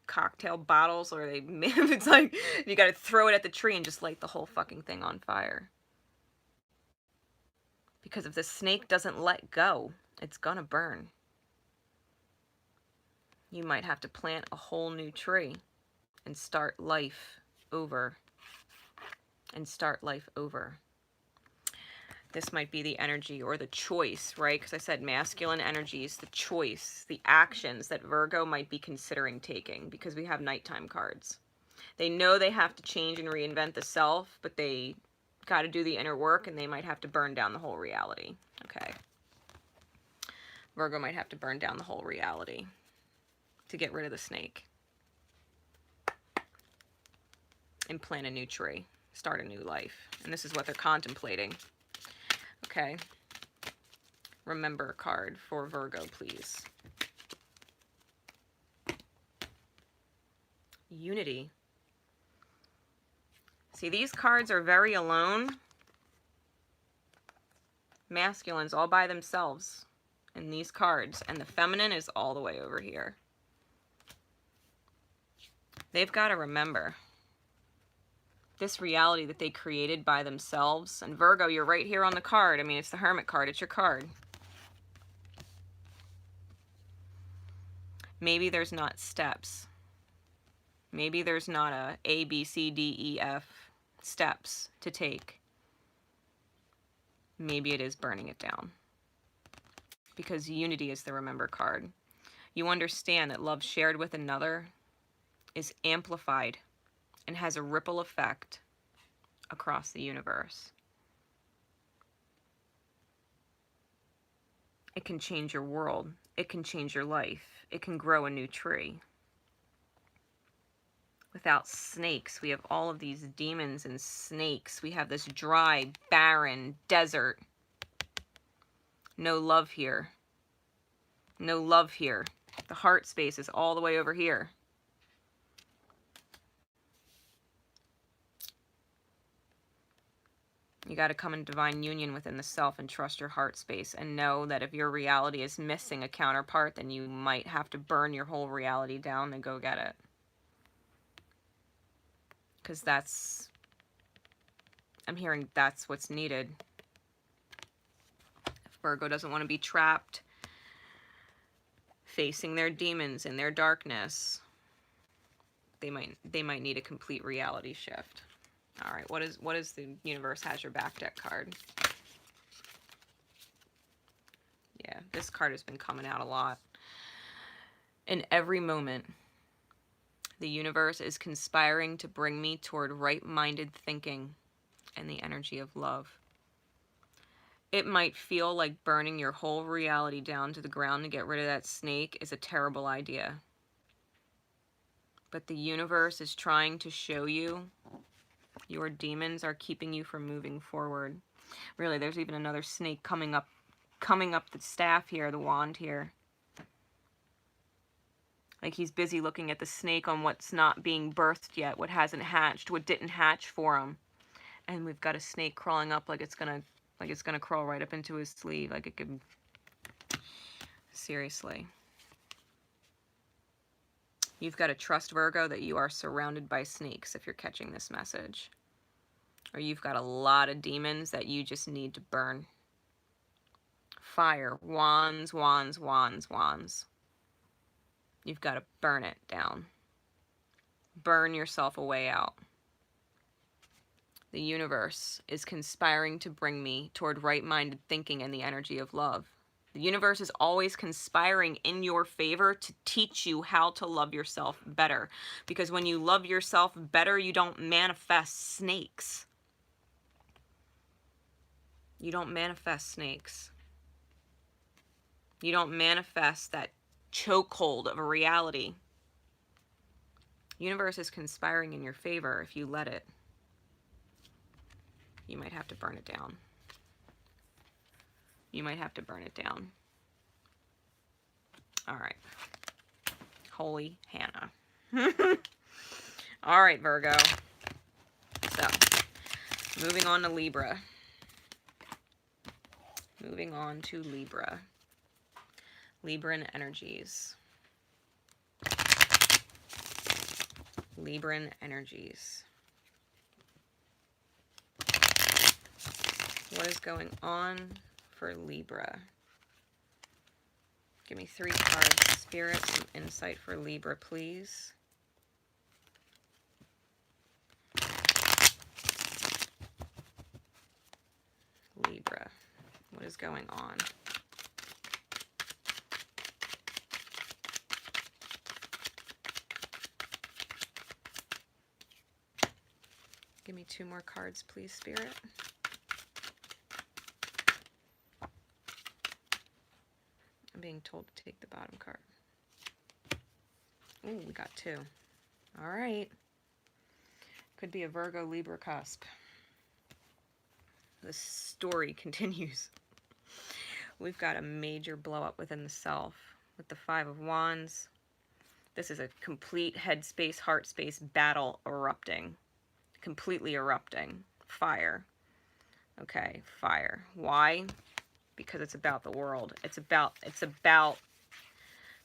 cocktail bottles, or they, it's like, you got to throw it at the tree and just light the whole fucking thing on fire. Because if the snake doesn't let go, it's gonna burn. You might have to plant a whole new tree and start life over. And start life over. This might be the energy or the choice, right? Because I said masculine energies, the choice, the actions that Virgo might be considering taking, because we have nighttime cards. They know they have to change and reinvent the self, but they got to do the inner work, and they might have to burn down the whole reality. Okay. Virgo might have to burn down the whole reality to get rid of the snake. And plant a new tree. Start a new life. And this is what they're contemplating. Okay. Remember a card for Virgo, please. Unity. See, these cards are very alone. Masculines all by themselves in these cards. And the feminine is all the way over here. They've got to remember this reality that they created by themselves. And Virgo, you're right here on the card. I mean, it's the Hermit card. It's your card. Maybe there's not steps. Maybe there's not a B, C, D, E, F steps to take. Maybe it is burning it down. Because unity is the remember card. You understand that love shared with another is amplified and has a ripple effect across the universe. It can change your world. It can change your life. It can grow a new tree. Without snakes, we have all of these demons and snakes. We have this dry, barren desert. No love here. No love here. The heart space is all the way over here. You got to come in divine union within the self and trust your heart space and know that if your reality is missing a counterpart, then you might have to burn your whole reality down and go get it. Because that's, I'm hearing that's what's needed. If Virgo doesn't want to be trapped facing their demons in their darkness, they might need a complete reality shift. All right, what is the universe has your back deck card? Yeah, this card has been coming out a lot. In every moment, the universe is conspiring to bring me toward right-minded thinking and the energy of love. It might feel like burning your whole reality down to the ground to get rid of that snake is a terrible idea. But the universe is trying to show you your demons are keeping you from moving forward. Really, there's even another snake coming up the staff here, the wand here. Like he's busy looking at the snake on what's not being birthed yet, what hasn't hatched, what didn't hatch for him. And we've got a snake crawling up like it's gonna crawl right up into his sleeve, like it could. Seriously. You've got to trust, Virgo, that you are surrounded by snakes if you're catching this message. Or you've got a lot of demons that you just need to burn. Fire. Wands, wands, wands, wands. You've got to burn it down. Burn yourself a way out. The universe is conspiring to bring me toward right-minded thinking and the energy of love. The universe is always conspiring in your favor to teach you how to love yourself better. Because when you love yourself better, you don't manifest snakes. You don't manifest snakes. You don't manifest that chokehold of a reality. The universe is conspiring in your favor if you let it. You might have to burn it down. You might have to burn it down. All right. Holy Hannah. All right, Virgo. So, moving on to Libra. Moving on to Libra. Libran energies. Libran energies. What is going on for Libra? Give me 3 cards. Spirit, some insight for Libra, please. Libra. What is going on? Give me 2 more cards, please, Spirit. I'm being told to take the bottom card. Ooh, we got 2. All right. Could be a Virgo Libra cusp. The story continues. We've got a major blow up within the self with the 5 of Wands. This is a complete headspace, heart space battle erupting. Completely erupting. Fire. Okay, fire. Why? Because it's about the world. It's about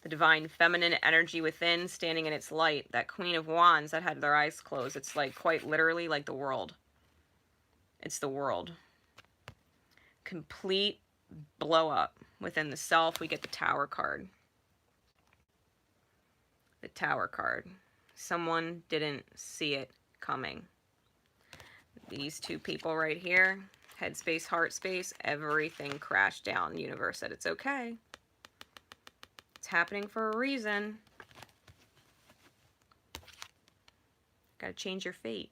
the divine feminine energy within standing in its light. That Queen of Wands that had their eyes closed. It's like quite literally like the world. It's the world. Complete blow up within the self. We get the Tower card. The Tower card. Someone didn't see it coming. These 2 people right here, head space, heart space, everything crashed down. The universe said it's okay. It's happening for a reason. Gotta change your fate.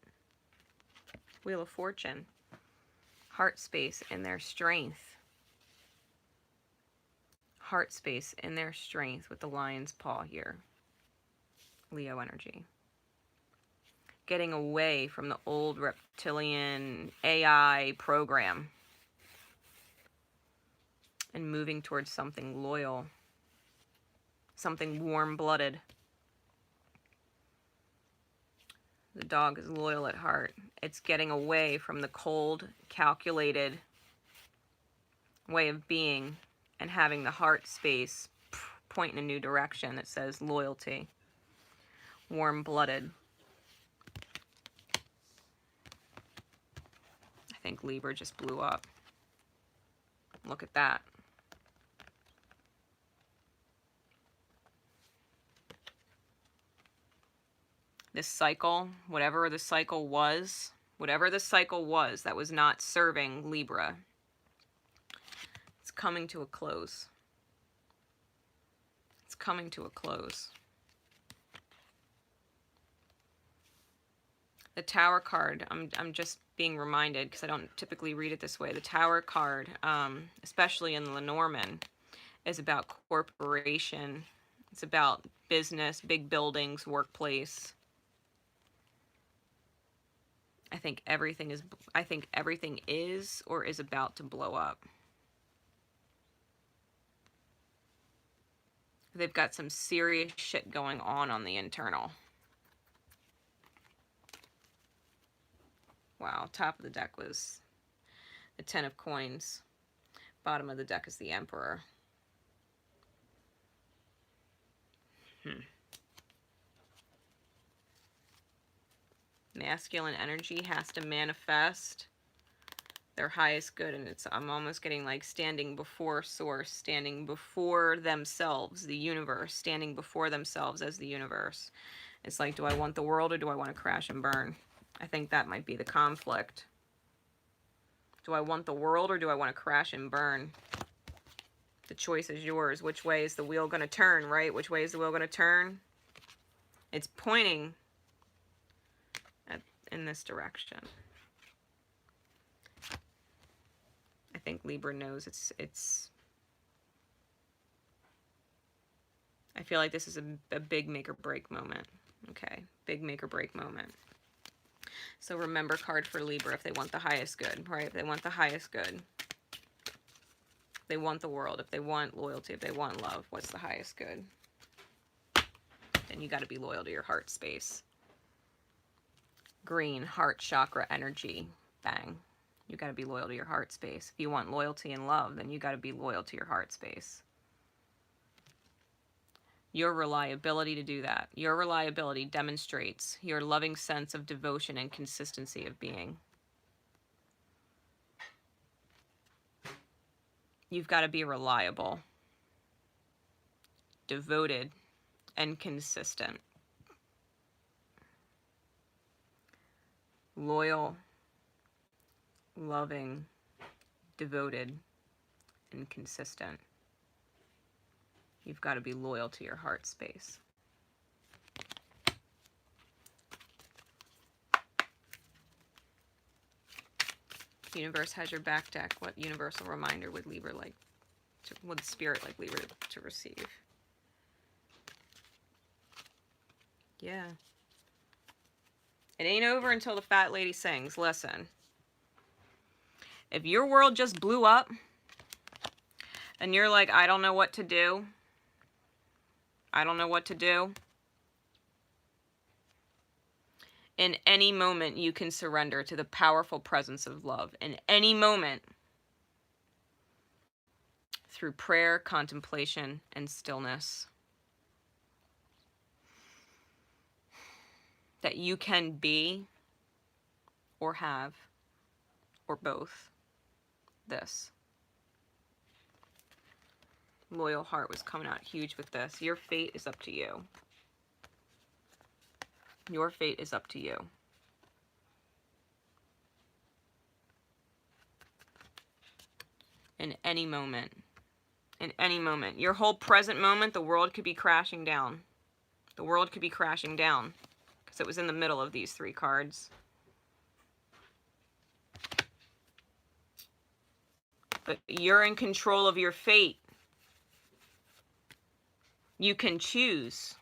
Wheel of Fortune. Heart space in their strength. Heart space in their strength with the lion's paw here. Leo energy. Getting away from the old reptilian AI program and moving towards something loyal, something warm-blooded. The dog is loyal at heart. It's getting away from the cold, calculated way of being and having the heart space point in a new direction that says loyalty, warm-blooded. I think Libra just blew up. Look at that. This cycle, whatever the cycle was that was not serving Libra, it's coming to a close. It's coming to a close. The Tower card, I'm just being reminded, because I don't typically read it this way, the Tower card, especially in Lenormand, is about corporation. It's about business, big buildings, workplace. I think everything is or is about to blow up. They've got some serious shit going on the internal. Wow, top of the deck was the 10 of Coins. Bottom of the deck is the Emperor. Masculine energy has to manifest their highest good, and I'm almost getting like standing before source, standing before themselves, the universe, standing before themselves as the universe. It's like, do I want the world or do I want to crash and burn? I think that might be the conflict. Do I want the world or do I want to crash and burn? The choice is yours. Which way is the wheel going to turn, right? Which way is the wheel going to turn? It's pointing in this direction. I think Libra knows it's I feel like this is a big make or break moment. Okay, big make or break moment. So remember card for Libra if they want the highest good, right? If they want the highest good. If they want the world, if they want loyalty, if they want love, what's the highest good? Then you got to be loyal to your heart space. Green, heart chakra energy. Bang. You got to be loyal to your heart space. If you want loyalty and love, then you got to be loyal to your heart space. Your reliability to do that. Your reliability demonstrates your loving sense of devotion and consistency of being. You've got to be reliable, devoted, and consistent. Loyal, loving, devoted, and consistent. You've got to be loyal to your heart space. Universe has your back deck. What universal reminder would Libra like to, would Spirit like Libra to receive? Yeah. It ain't over until the fat lady sings. Listen. If your world just blew up and you're like, I don't know what to do. I don't know what to do. In any moment, you can surrender to the powerful presence of love. In any moment. Through prayer, contemplation, and stillness. That you can be or have or both this. Loyal heart was coming out huge with this. Your fate is up to you. Your fate is up to you. In any moment. In any moment. Your whole present moment, the world could be crashing down. The world could be crashing down. Because it was in the middle of these three cards. But you're in control of your fate. You can choose.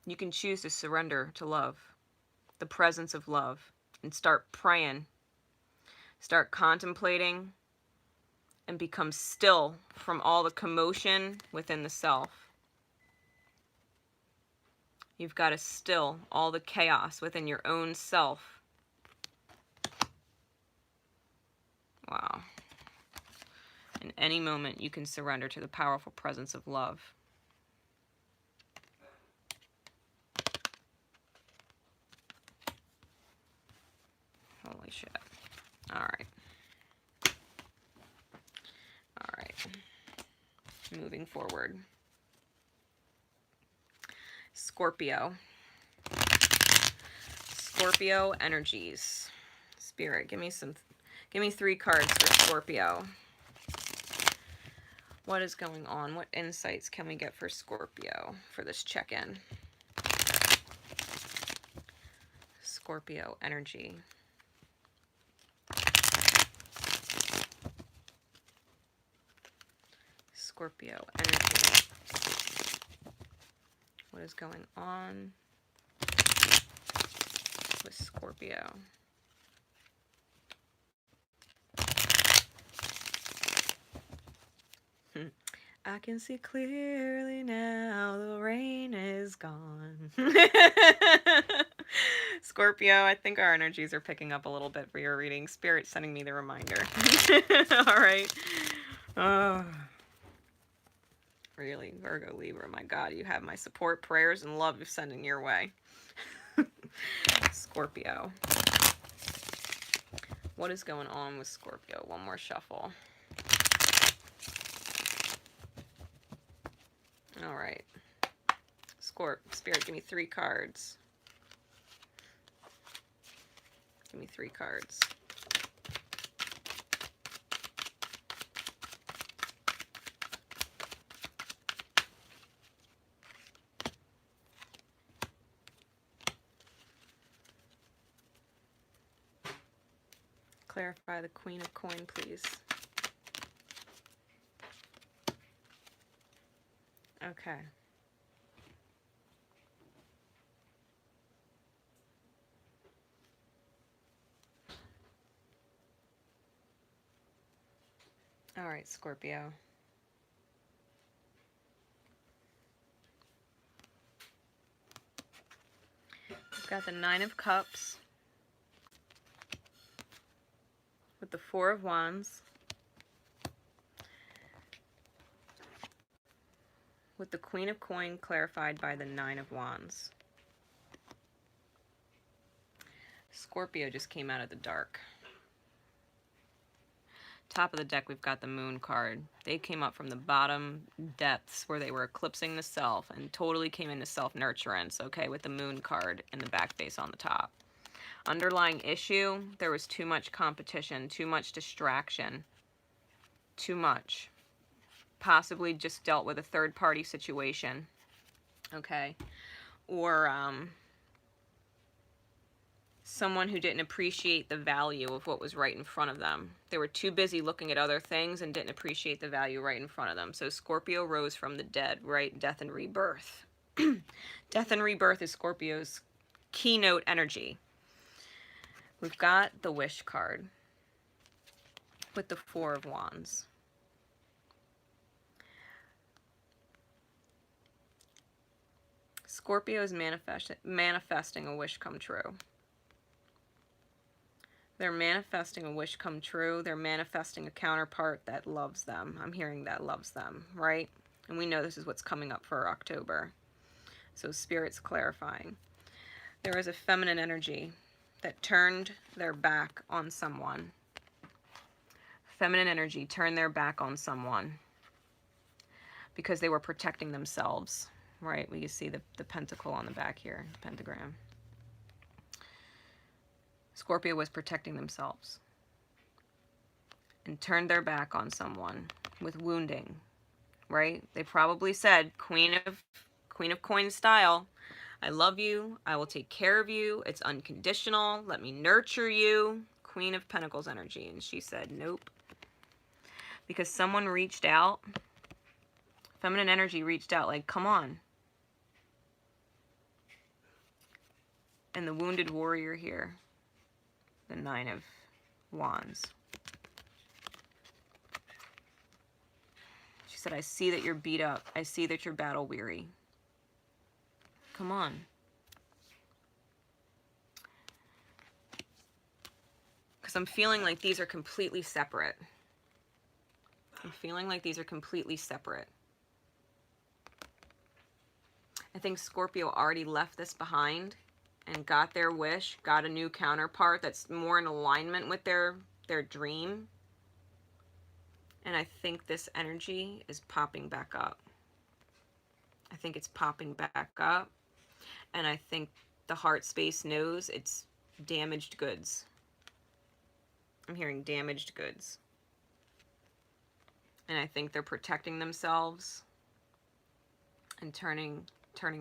You can choose to surrender to love. The presence of love. And start praying. Start contemplating. And become still from all the commotion within the self. You've got to still all the chaos within your own self. Wow. In any moment, you can surrender to the powerful presence of love. Holy shit. All right. All right. Moving forward. Scorpio. Scorpio energies. Spirit, give me 3 cards for Scorpio. What is going on? What insights can we get for Scorpio for this check-in? Scorpio energy. Scorpio energy. What is going on with Scorpio? I can see clearly now, the rain is gone. Scorpio, I think our energies are picking up a little bit for your reading. Spirit sending me the reminder. All right. Oh. Really, Virgo, Libra, my God, you have my support, prayers, and love sending your way. Scorpio. What is going on with Scorpio? One more shuffle. All right. Spirit, give me 3 cards. Give me 3 cards. Clarify the Queen of Coin, please. Okay. All right, Scorpio. We've got the 9 of Cups with the 4 of Wands with the Queen of Coin clarified by the 9 of Wands. Scorpio just came out of the dark. Top of the deck, we've got the Moon card. They came up from the bottom depths where they were eclipsing the self and totally came into self-nurturance, okay, with the Moon card and the back face on the top. Underlying issue, there was too much competition, too much distraction, too much. Possibly just dealt with a third-party situation, okay, or someone who didn't appreciate the value of what was right in front of them. They were too busy looking at other things and didn't appreciate the value right in front of them. So Scorpio rose from the dead, right? Death and rebirth. Death and rebirth is Scorpio's keynote energy. We've got the Wish card with the 4 of Wands. Scorpio is manifesting a wish come true. They're manifesting a wish come true. They're manifesting a counterpart that loves them. I'm hearing that loves them, right? And we know this is what's coming up for October. So Spirit's clarifying. There is a feminine energy that turned their back on someone. Feminine energy turned their back on someone because they were protecting themselves, right? We can see the pentacle on the back here, pentagram. Scorpio was protecting themselves and turned their back on someone with wounding, right? They probably said, Queen of Coin style, I love you, I will take care of you, it's unconditional, let me nurture you. Queen of Pentacles energy. And she said, nope. Because someone reached out, feminine energy reached out like, come on. And the wounded warrior here, the 9 of Wands. She said, I see that you're beat up. I see that you're battle weary. Come on. Because I'm feeling like these are completely separate. I'm feeling like these are completely separate. I think Scorpio already left this behind and got their wish, got a new counterpart that's more in alignment with their dream. And I think this energy is popping back up. I think it's popping back up. And I think the heart space knows it's damaged goods. I'm hearing damaged goods. And I think they're protecting themselves and turning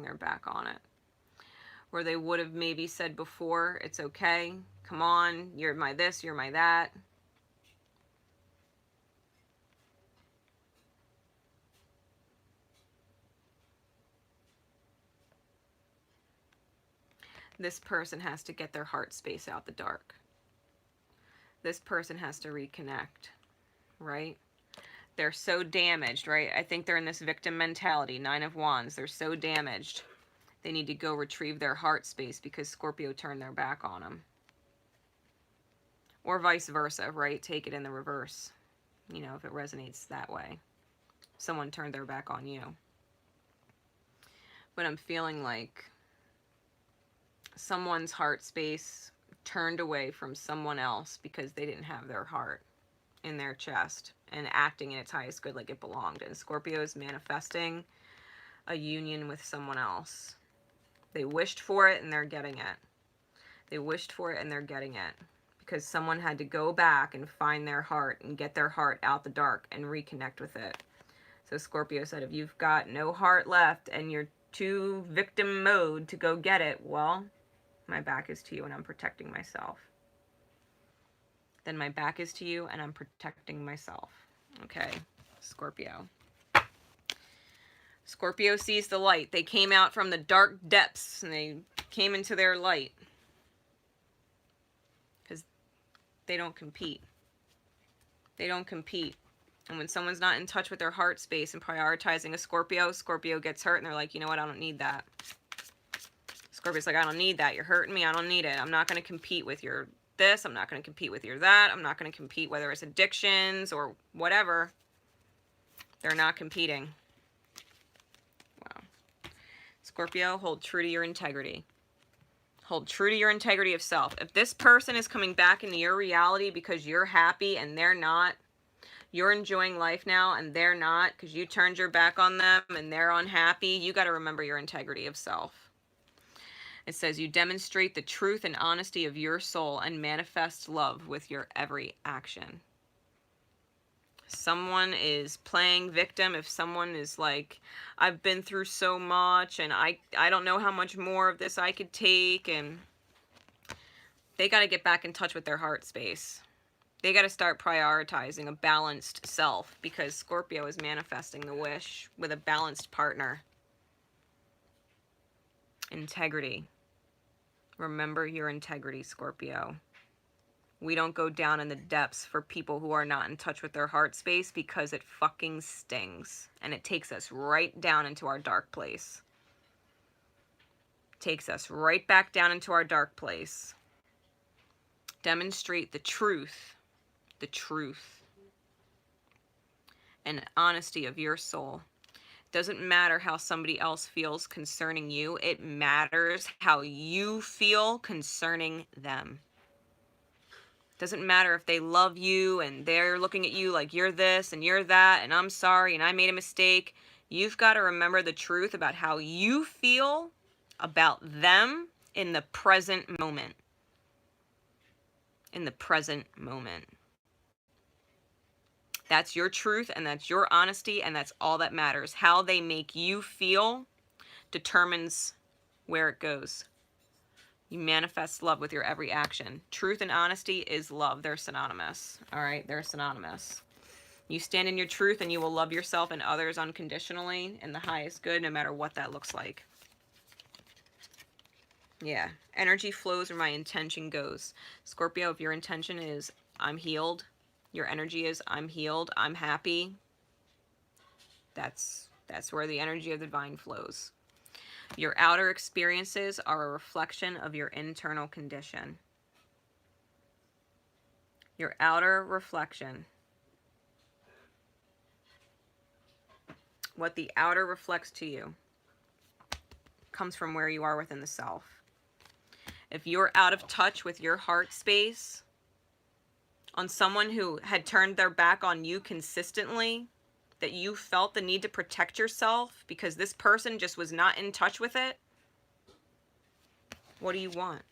their back on it. Where they would have maybe said before, it's okay, come on, you're my this, you're my that. This person has to get their heart space out the dark. This person has to reconnect, right? They're so damaged, right? I think they're in this victim mentality, 9 of Wands. They're so damaged. They need to go retrieve their heart space because Scorpio turned their back on them. Or vice versa, right? Take it in the reverse, you know, if it resonates that way. Someone turned their back on you. But I'm feeling like someone's heart space turned away from someone else because they didn't have their heart in their chest and acting in its highest good like it belonged. And Scorpio is manifesting a union with someone else. They wished for it and they're getting it. They wished for it and they're getting it. Because someone had to go back and find their heart and get their heart out the dark and reconnect with it. So Scorpio said, if you've got no heart left and you're too victim mode to go get it, well, my back is to you and I'm protecting myself. Then my back is to you and I'm protecting myself. Okay, Scorpio. Scorpio sees the light. They came out from the dark depths and they came into their light. Because they don't compete. They don't compete. And when someone's not in touch with their heart space and prioritizing a Scorpio, Scorpio gets hurt and they're like, you know what, I don't need that. Scorpio's like, I don't need that. You're hurting me. I don't need it. I'm not going to compete with your this. I'm not going to compete with your that. I'm not going to compete whether it's addictions or whatever. They're not competing. Wow. Scorpio, hold true to your integrity. Hold true to your integrity of self. If this person is coming back into your reality because you're happy and they're not, you're enjoying life now and they're not because you turned your back on them and they're unhappy, you got to remember your integrity of self. It says you demonstrate the truth and honesty of your soul and manifest love with your every action. Someone is playing victim. If someone is like, I've been through so much and I don't know how much more of this I could take, and they got to get back in touch with their heart space. They got to start prioritizing a balanced self because Scorpio is manifesting the wish with a balanced partner. Integrity. Remember your integrity, Scorpio. We don't go down in the depths for people who are not in touch with their heart space because it fucking stings. And it takes us right down into our dark place. Takes us right back down into our dark place. Demonstrate the truth and honesty of your soul. Doesn't matter how somebody else feels concerning you. It matters how you feel concerning them. Doesn't matter if they love you and they're looking at you like you're this and you're that and I'm sorry and I made a mistake. You've got to remember the truth about how you feel about them in the present moment. In the present moment. That's your truth and that's your honesty and that's all that matters. How they make you feel determines where it goes. You manifest love with your every action. Truth and honesty is love. They're synonymous. All right, they're synonymous. You stand in your truth and you will love yourself and others unconditionally in the highest good, no matter what that looks like. Yeah, energy flows where my intention goes. Scorpio, if your intention is I'm healed, your energy is I'm healed, I'm happy, that's where the energy of the divine flows. Your outer experiences are a reflection of your internal condition. Your outer reflection. What the outer reflects to you comes from where you are within the self. If you're out of touch with your heart space, on someone who had turned their back on you consistently, that you felt the need to protect yourself because this person just was not in touch with it, what do you want?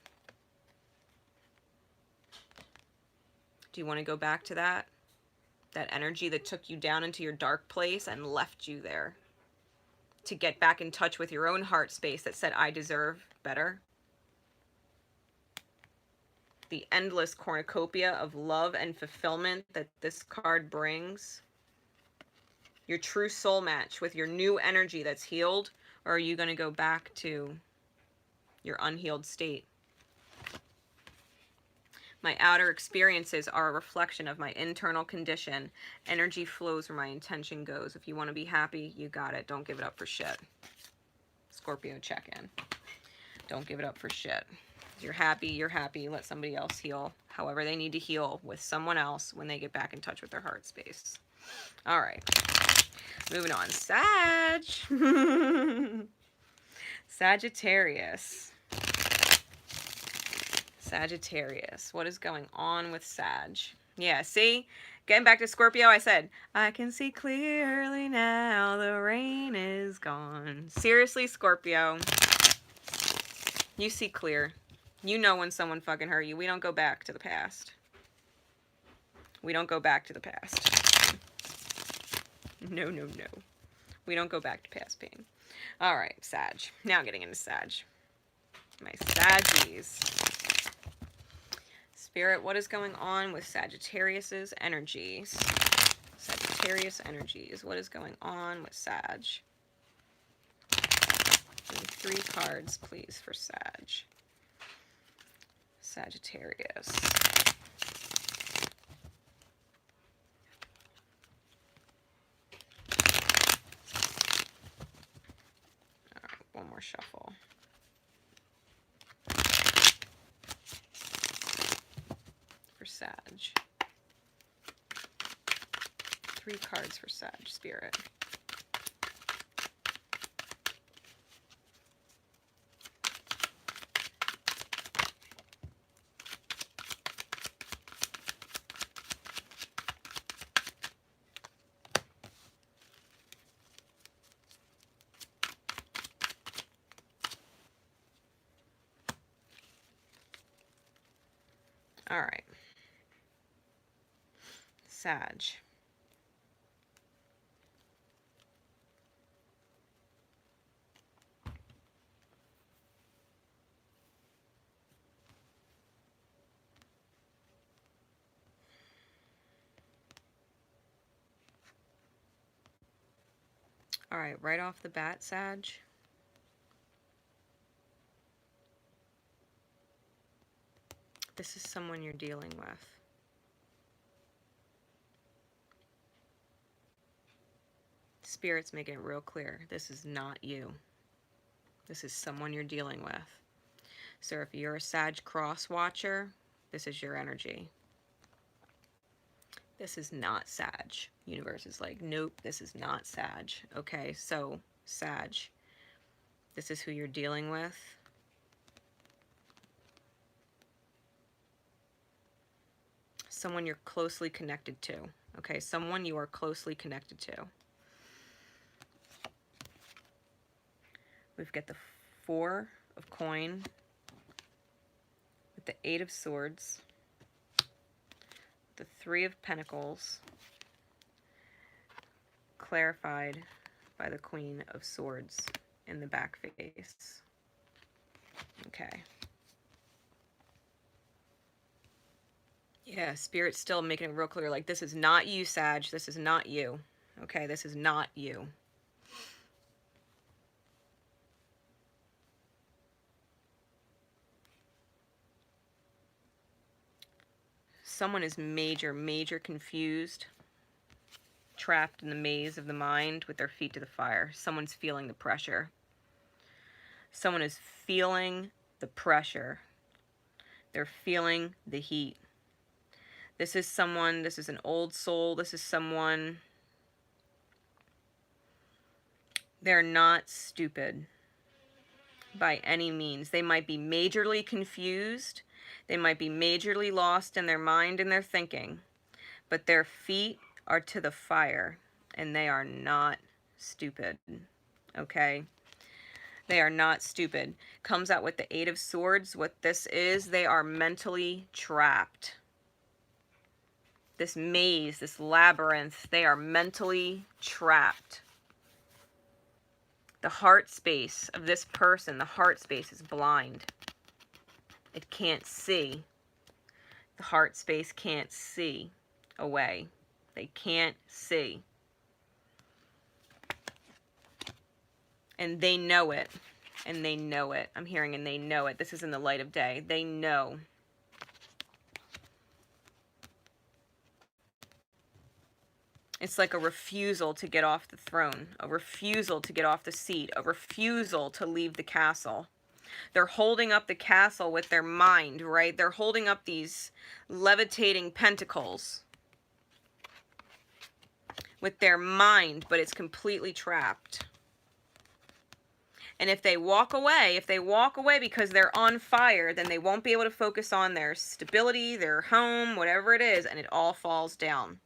Do you want to go back to that? That energy that took you down into your dark place and left you there to get back in touch with your own heart space that said, I deserve better? The endless cornucopia of love and fulfillment that this card brings. Your true soul match with your new energy that's healed, or are you going to go back to your unhealed state? My outer experiences are a reflection of my internal condition. Energy flows where my intention goes. If you want to be happy, you got it. Don't give it up for shit. Scorpio, check in. Don't give it up for shit. You're happy, you're happy. Let somebody else heal however they need to heal with someone else when they get back in touch with their heart space. All right. Moving on. Sagittarius. Sagittarius. What is going on with Sag? Yeah, see? Getting back to Scorpio, I said, I can see clearly now, the rain is gone. Seriously, Scorpio, you see clear. You know when someone fucking hurt you. We don't go back to the past. We don't go back to the past. No, no, no. We don't go back to past pain. All right, Sag. Now getting into Sag. My Saggies. Spirit, what is going on with Sagittarius's energies? Sagittarius energies. What is going on with Sag? Give me 3 cards, please, for Sag. Sagittarius. All right, one more shuffle. For Sag. 3 cards for Sag, Spirit. All right. Sag. All right, right off the bat, Sag. This is someone you're dealing with. Spirit's making it real clear. This is not you. This is someone you're dealing with. So if you're a Sag cross watcher, this is your energy. This is not Sag. Universe is like, nope, this is not Sag. Okay, so Sag, this is who you're dealing with. Someone you're closely connected to. Okay, someone you are closely connected to. We've got the 4 of coin with the 8 of swords, the 3 of pentacles, clarified by the Queen of Swords in the back face. Okay. Yeah, Spirit's still making it real clear, like, this is not you, Sag. This is not you. Okay, this is not you. Someone is major confused, trapped in the maze of the mind with their feet to the fire. Someone's feeling the pressure. Someone is feeling the pressure. They're feeling the heat. This is someone, this is an old soul, this is someone, they're not stupid by any means. They might be majorly confused. They might be majorly lost in their mind and their thinking, but their feet are to the fire, and they are not stupid, okay? They are not stupid. Comes out with the 8 of Swords. What this is, they are mentally trapped. This maze, this labyrinth, they are mentally trapped. The heart space of this person, the heart space is blind. It can't see. The heart space can't see away. They can't see. And they know it. And they know it. I'm hearing and they know it. This is in the light of day. They know. It's like a refusal to get off the throne, a refusal to get off the seat, a refusal to leave the castle. They're holding up the castle with their mind, right? They're holding up these levitating pentacles with their mind, but it's completely trapped. And if they walk away because they're on fire, then they won't be able to focus on their stability, their home, whatever it is, and it all falls down.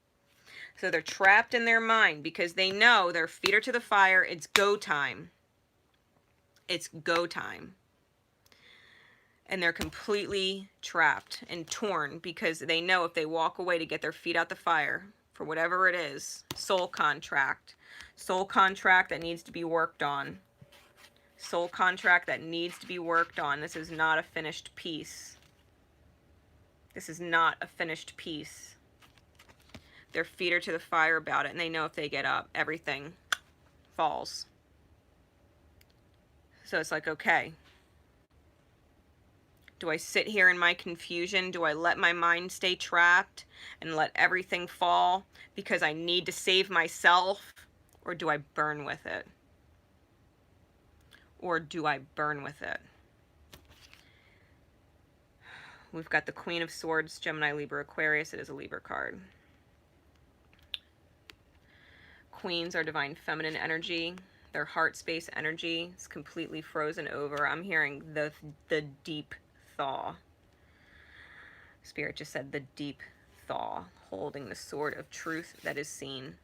So they're trapped in their mind because they know their feet are to the fire. It's go time. It's go time. And they're completely trapped and torn because they know if they walk away to get their feet out the fire, for whatever it is, soul contract that needs to be worked on. Soul contract that needs to be worked on. This is not a finished piece. This is not a finished piece. Their feet are to the fire about it, and they know if they get up, everything falls. So it's like, okay, do I sit here in my confusion? Do I let my mind stay trapped and let everything fall because I need to save myself? Or do I burn with it? Or do I burn with it? We've got the Queen of Swords, Gemini, Libra, Aquarius. It is a Libra card. Queens are divine feminine energy. Their heart space energy is completely frozen over. I'm hearing the deep thaw. Spirit just said the deep thaw, holding the sword of truth that is seen.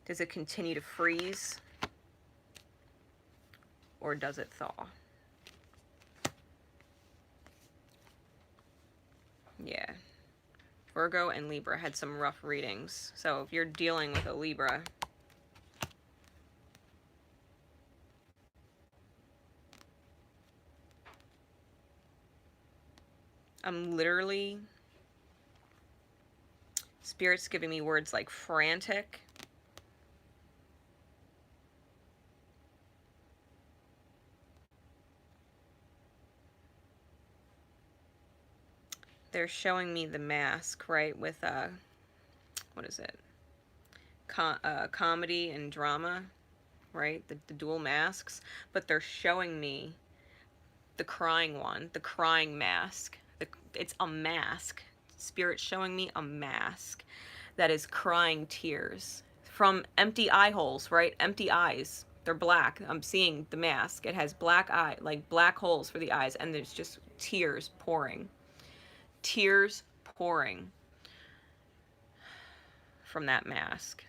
Does it continue to freeze? Or does it thaw? Yeah. Virgo and Libra had some rough readings. So if you're dealing with a Libra, I'm literally, Spirit's giving me words like frantic. They're showing me the mask, right, with, what is it? Comedy and drama, right? The dual masks. But they're showing me the crying one, the crying mask. It's a mask. Spirit's showing me a mask that is crying tears from empty eye holes, right? Empty eyes. They're black. I'm seeing the mask. It has black eye, like black holes for the eyes, and there's just tears pouring. Tears pouring from that mask.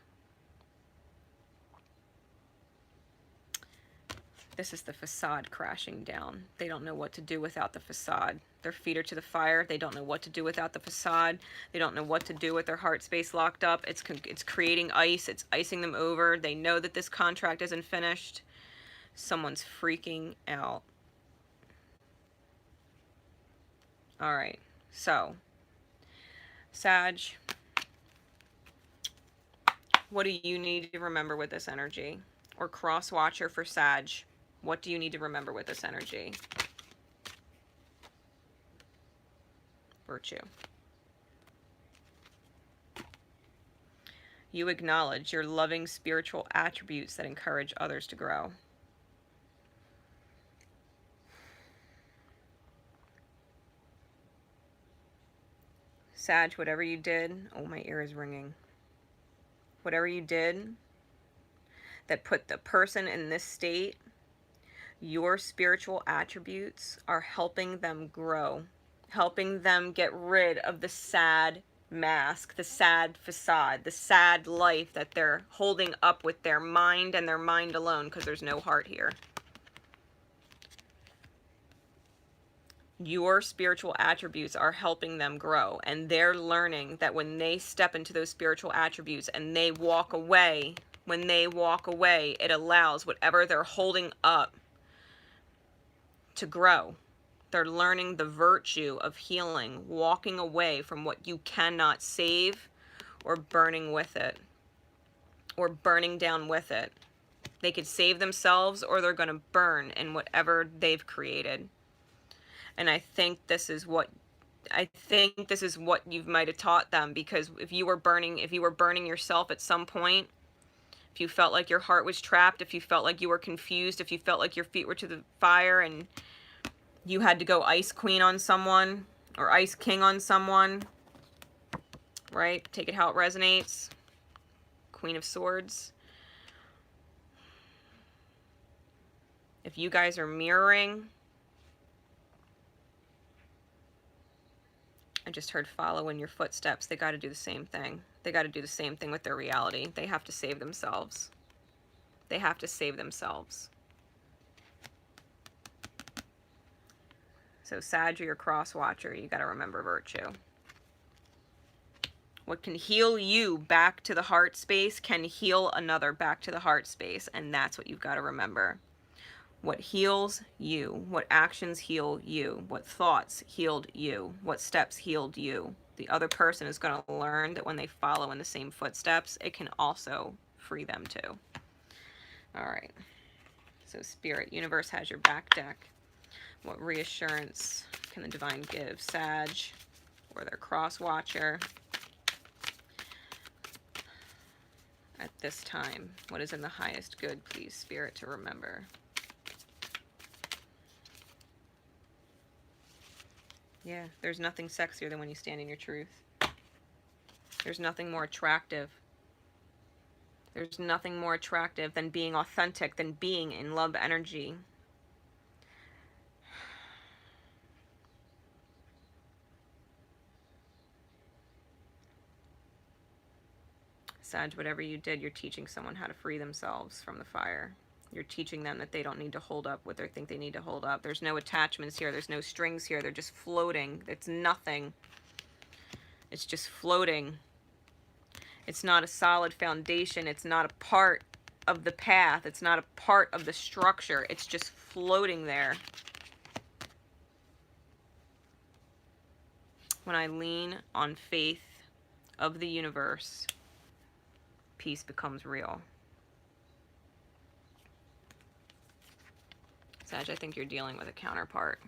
This is the facade crashing down. They don't know what to do without the facade. Their feet are to the fire. They don't know what to do without the facade. They don't know what to do with their heart space locked up. It's creating ice. It's icing them over. They know that this contract isn't finished. Someone's freaking out. All right. So, Sag, what do you need to remember with this energy? Or cross watcher for Sag, what do you need to remember with this energy? Virtue. You acknowledge your loving spiritual attributes that encourage others to grow. Sag, whatever you did, oh, my ear is ringing. Whatever you did that put the person in this state, your spiritual attributes are helping them grow, helping them get rid of the sad mask, the sad facade, the sad life that they're holding up with their mind and their mind alone, because there's no heart here. Your spiritual attributes are helping them grow, and they're learning that when they step into those spiritual attributes and they walk away, when they walk away, it allows whatever they're holding up to grow. They're learning the virtue of healing, walking away from what you cannot save, or burning with it, or burning down with it. They could save themselves, or they're going to burn in whatever they've created. And I think this is what you might have taught them, because if you were burning yourself at some point, if you felt like your heart was trapped, if you felt like you were confused, if you felt like your feet were to the fire and you had to go Ice Queen on someone or Ice King on someone, right? Take it how it resonates. Queen of Swords. If you guys are mirroring, I just heard follow in your footsteps. They got to do the same thing. They got to do the same thing with their reality. They have to save themselves. They have to save themselves. So Sag, or your cross watcher, you got to remember virtue. What can heal you back to the heart space can heal another back to the heart space, and that's what you've got to remember. What heals you, what actions heal you, what thoughts healed you, what steps healed you. The other person is going to learn that when they follow in the same footsteps, it can also free them too. All right. So Spirit, Universe has your back deck. What reassurance can the Divine give Sag or their cross watcher at this time? What is in the highest good, please, Spirit, to remember? Yeah, there's nothing sexier than when you stand in your truth. There's nothing more attractive. There's nothing more attractive than being authentic, than being in love energy. Sag, whatever you did, you're teaching someone how to free themselves from the fire. You're teaching them that they don't need to hold up what they think they need to hold up. There's no attachments here. There's no strings here. They're just floating. It's nothing. It's just floating. It's not a solid foundation. It's not a part of the path. It's not a part of the structure. It's just floating there. When I lean on faith of the universe, peace becomes real. Sag, I think you're dealing with a counterpart.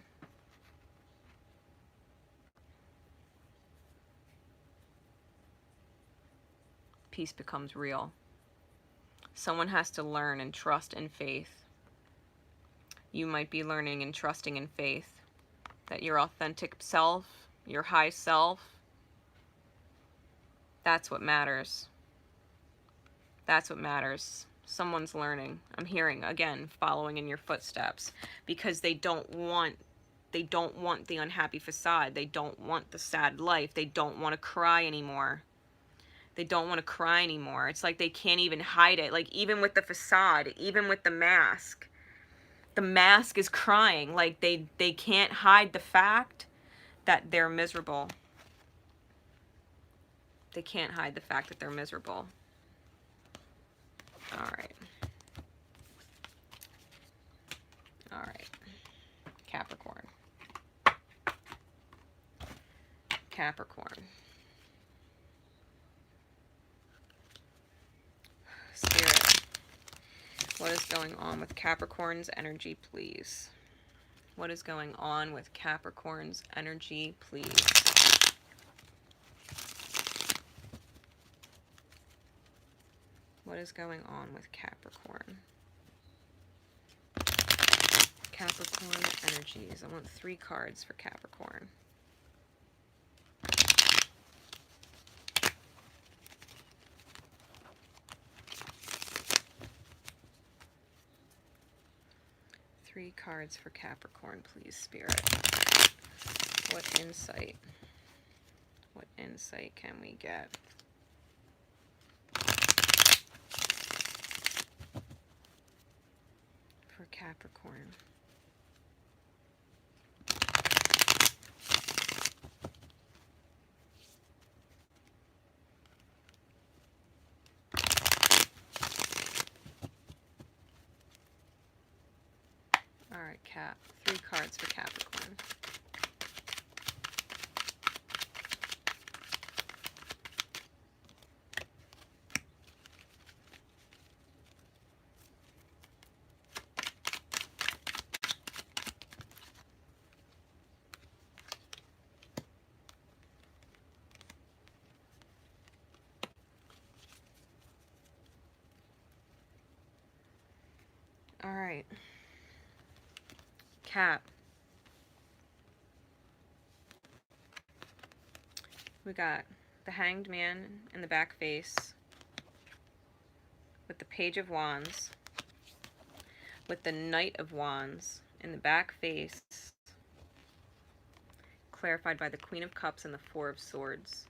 Peace becomes real. Someone has to learn and trust in faith. You might be learning and trusting in faith that your authentic self, your high self, that's what matters. That's what matters. Someone's learning. I'm hearing, again, following in your footsteps, because they don't want the unhappy facade. They don't want the sad life. They don't want to cry anymore. They don't want to cry anymore. It's like they can't even hide it. Like, even with the facade, even with the mask is crying. Like, they can't hide the fact that they're miserable. They can't hide the fact that they're miserable. All right. All right. Capricorn. Capricorn. Spirit, what is going on with Capricorn's energy, please? What is going on with Capricorn's energy, please? What is going on with Capricorn? Capricorn energies. I want 3 cards for Capricorn. Three cards for Capricorn, please, Spirit. What insight? What insight can we get? For Capricorn. All right, Cap. 3 cards for Capricorn. All right. Cap. We got the Hanged Man in the back face with the Page of Wands. with the Knight of Wands in the back face, clarified by the Queen of Cups and the Four of Swords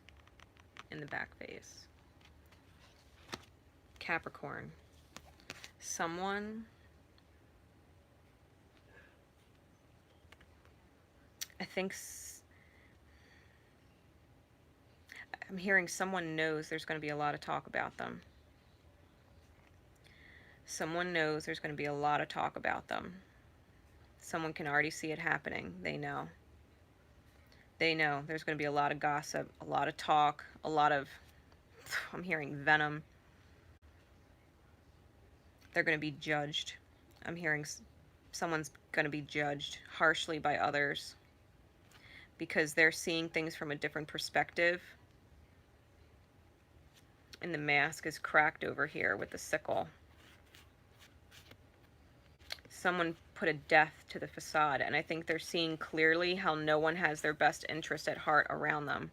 in the back face. Capricorn. Someone, I think, I'm hearing someone knows there's going to be a lot of talk about them. Someone knows there's going to be a lot of talk about them. Someone can already see it happening. They know. They know there's going to be a lot of gossip, a lot of talk, a lot of, I'm hearing venom. They're going to be judged. I'm hearing someone's going to be judged harshly by others because they're seeing things from a different perspective. And the mask is cracked over here with the sickle. Someone put a death to the facade, and I think they're seeing clearly how no one has their best interest at heart around them.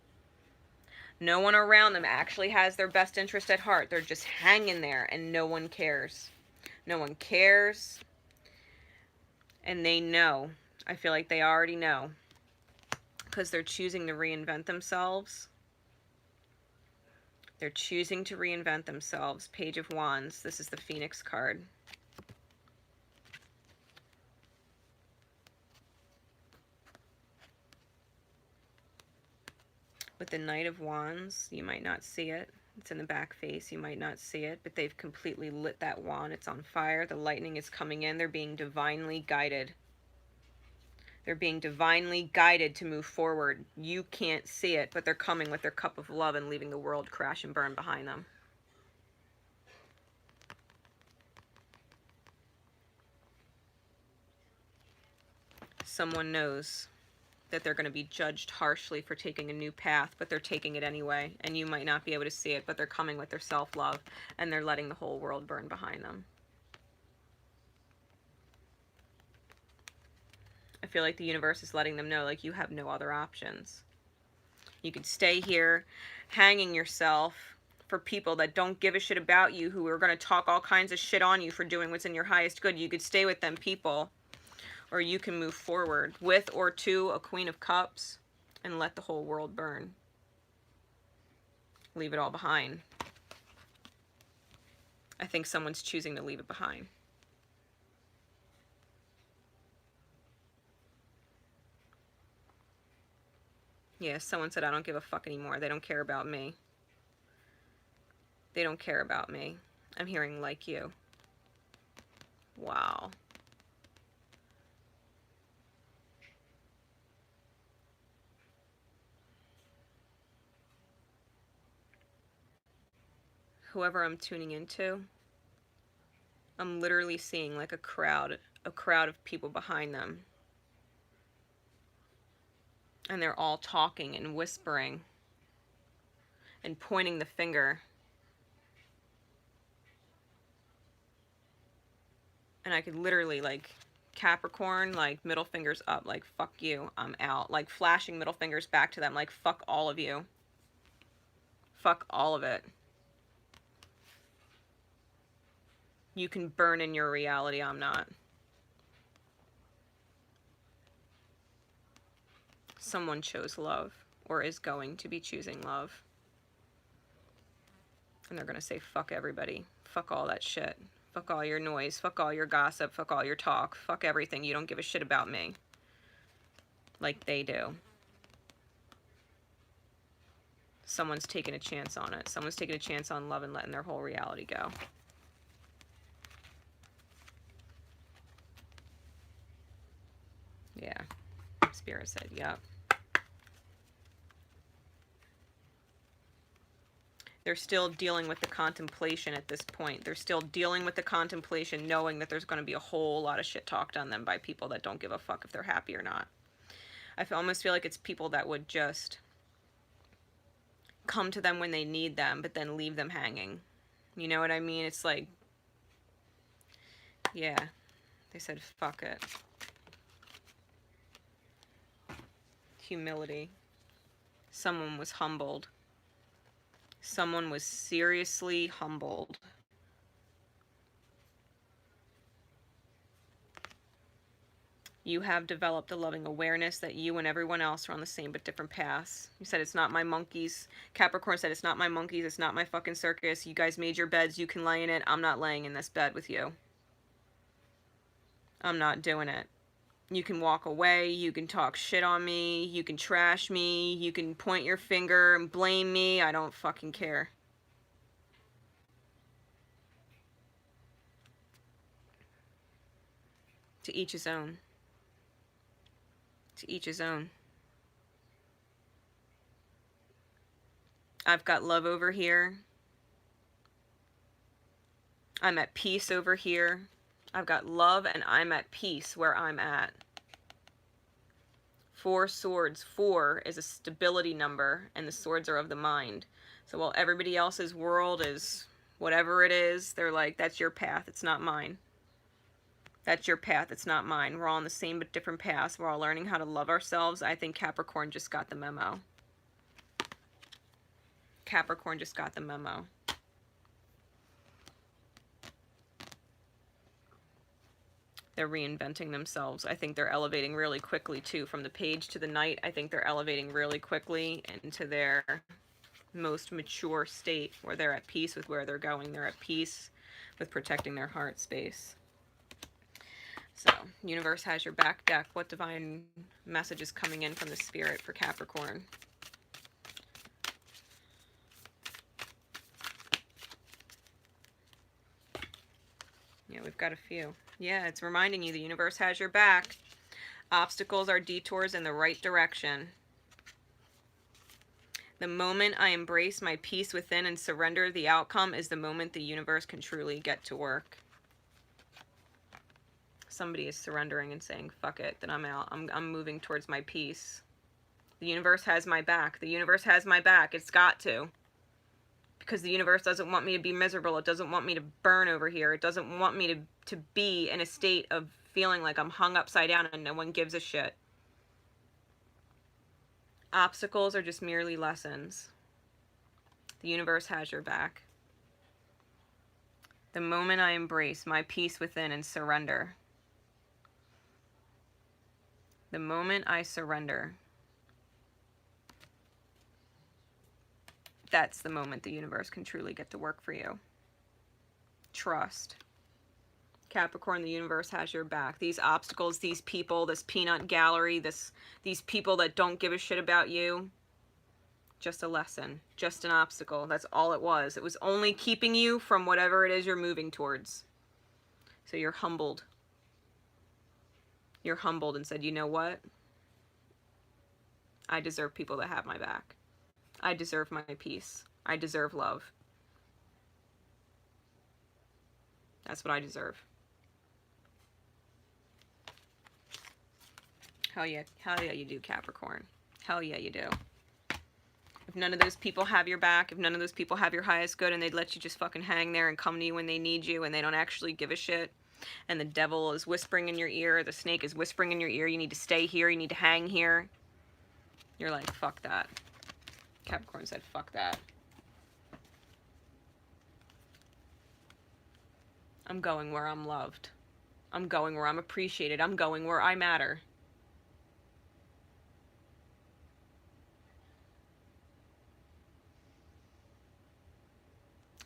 No one around them actually has their best interest at heart. They're just hanging there, and no one cares. No one cares, and they know. I feel like they already know, because they're choosing to reinvent themselves. They're choosing to reinvent themselves. Page of Wands. This is the Phoenix card. With the Knight of Wands, you might not see it. It's in the back face. You might not see it, but they've completely lit that wand. It's on fire. The lightning is coming in. They're being divinely guided. They're being divinely guided to move forward. You can't see it, but they're coming with their cup of love and leaving the world crash and burn behind them. Someone knows that they're going to be judged harshly for taking a new path, but they're taking it anyway, and you might not be able to see it, but they're coming with their self-love, and they're letting the whole world burn behind them. I feel like the universe is letting them know, like, you have no other options. You could stay here hanging yourself for people that don't give a shit about you, who are going to talk all kinds of shit on you for doing what's in your highest good. You could stay with them people, or you can move forward with or to a Queen of Cups and let the whole world burn. Leave it all behind. I think someone's choosing to leave it behind. Yeah, someone said, I don't give a fuck anymore. They don't care about me. They don't care about me. I'm hearing like you. Wow. Whoever I'm tuning into, I'm literally seeing like a crowd of people behind them. And they're all talking and whispering and pointing the finger. And I could literally, like, Capricorn, like, middle fingers up, like, fuck you, I'm out. Like, flashing middle fingers back to them, like, fuck all of you. Fuck all of it. You can burn in your reality, I'm not. Someone chose love, or is going to be choosing love. And they're gonna say, fuck everybody. Fuck all that shit. Fuck all your noise. Fuck all your gossip. Fuck all your talk. Fuck everything. You don't give a shit about me. Like they do. Someone's taking a chance on it. Someone's taking a chance on love and letting their whole reality go. Yeah. Spirit said, yep. They're still dealing with the contemplation at this point. They're still dealing with the contemplation, knowing that there's going to be a whole lot of shit talked on them by people that don't give a fuck if they're happy or not. I almost feel like it's people that would just come to them when they need them, but then leave them hanging. You know what I mean? It's like, yeah, they said, fuck it. Humility. Someone was humbled. Someone was seriously humbled. You have developed a loving awareness that you and everyone else are on the same but different paths. You said it's not my monkeys. Capricorn said it's not my monkeys. It's not my fucking circus. You guys made your beds. You can lay in it. I'm not laying in this bed with you. I'm not doing it. You can walk away. You can talk shit on me. You can trash me. You can point your finger and blame me. I don't fucking care. To each his own. To each his own. I've got love over here. I'm at peace over here. I've got love and I'm at peace where I'm at. 4 swords. 4 is a stability number, and the swords are of the mind. So while everybody else's world is whatever it is, they're like, that's your path, it's not mine. That's your path, it's not mine. We're all on the same but different paths. We're all learning how to love ourselves. I think Capricorn just got the memo. Capricorn just got the memo. They're reinventing themselves. I think they're elevating really quickly, too. From the page to the night, I think they're elevating really quickly into their most mature state, where they're at peace with where they're going. They're at peace with protecting their heart space. So, universe has your back, deck. What divine message is coming in from the spirit for Capricorn? Yeah, we've got a few. Yeah, it's reminding you the universe has your back. Obstacles are detours in the right direction. The moment I embrace my peace within and surrender the outcome is the moment the universe can truly get to work. Somebody is surrendering and saying, fuck it, then I'm out. I'm moving towards my peace. The universe has my back. The universe has my back. It's got to. Because the universe doesn't want me to be miserable. It doesn't want me to burn over here. It doesn't want me to be in a state of feeling like I'm hung upside down and no one gives a shit. Obstacles are just merely lessons. The universe has your back. The moment I embrace my peace within and surrender. The moment I surrender. That's the moment the universe can truly get to work for you. Trust. Capricorn, the universe has your back. These obstacles, these people, this peanut gallery, these people that don't give a shit about you, just a lesson, just an obstacle. That's all it was. It was only keeping you from whatever it is you're moving towards. So you're humbled. You're humbled and said, you know what? I deserve people that have my back. I deserve my peace. I deserve love. That's what I deserve. Hell yeah you do, Capricorn. Hell yeah you do. If none of those people have your back, if none of those people have your highest good and they'd let you just fucking hang there and come to you when they need you and they don't actually give a shit, and the devil is whispering in your ear, the snake is whispering in your ear, you need to stay here, you need to hang here, you're like, fuck that. Capricorn said, fuck that. I'm going where I'm loved. I'm going where I'm appreciated. I'm going where I matter.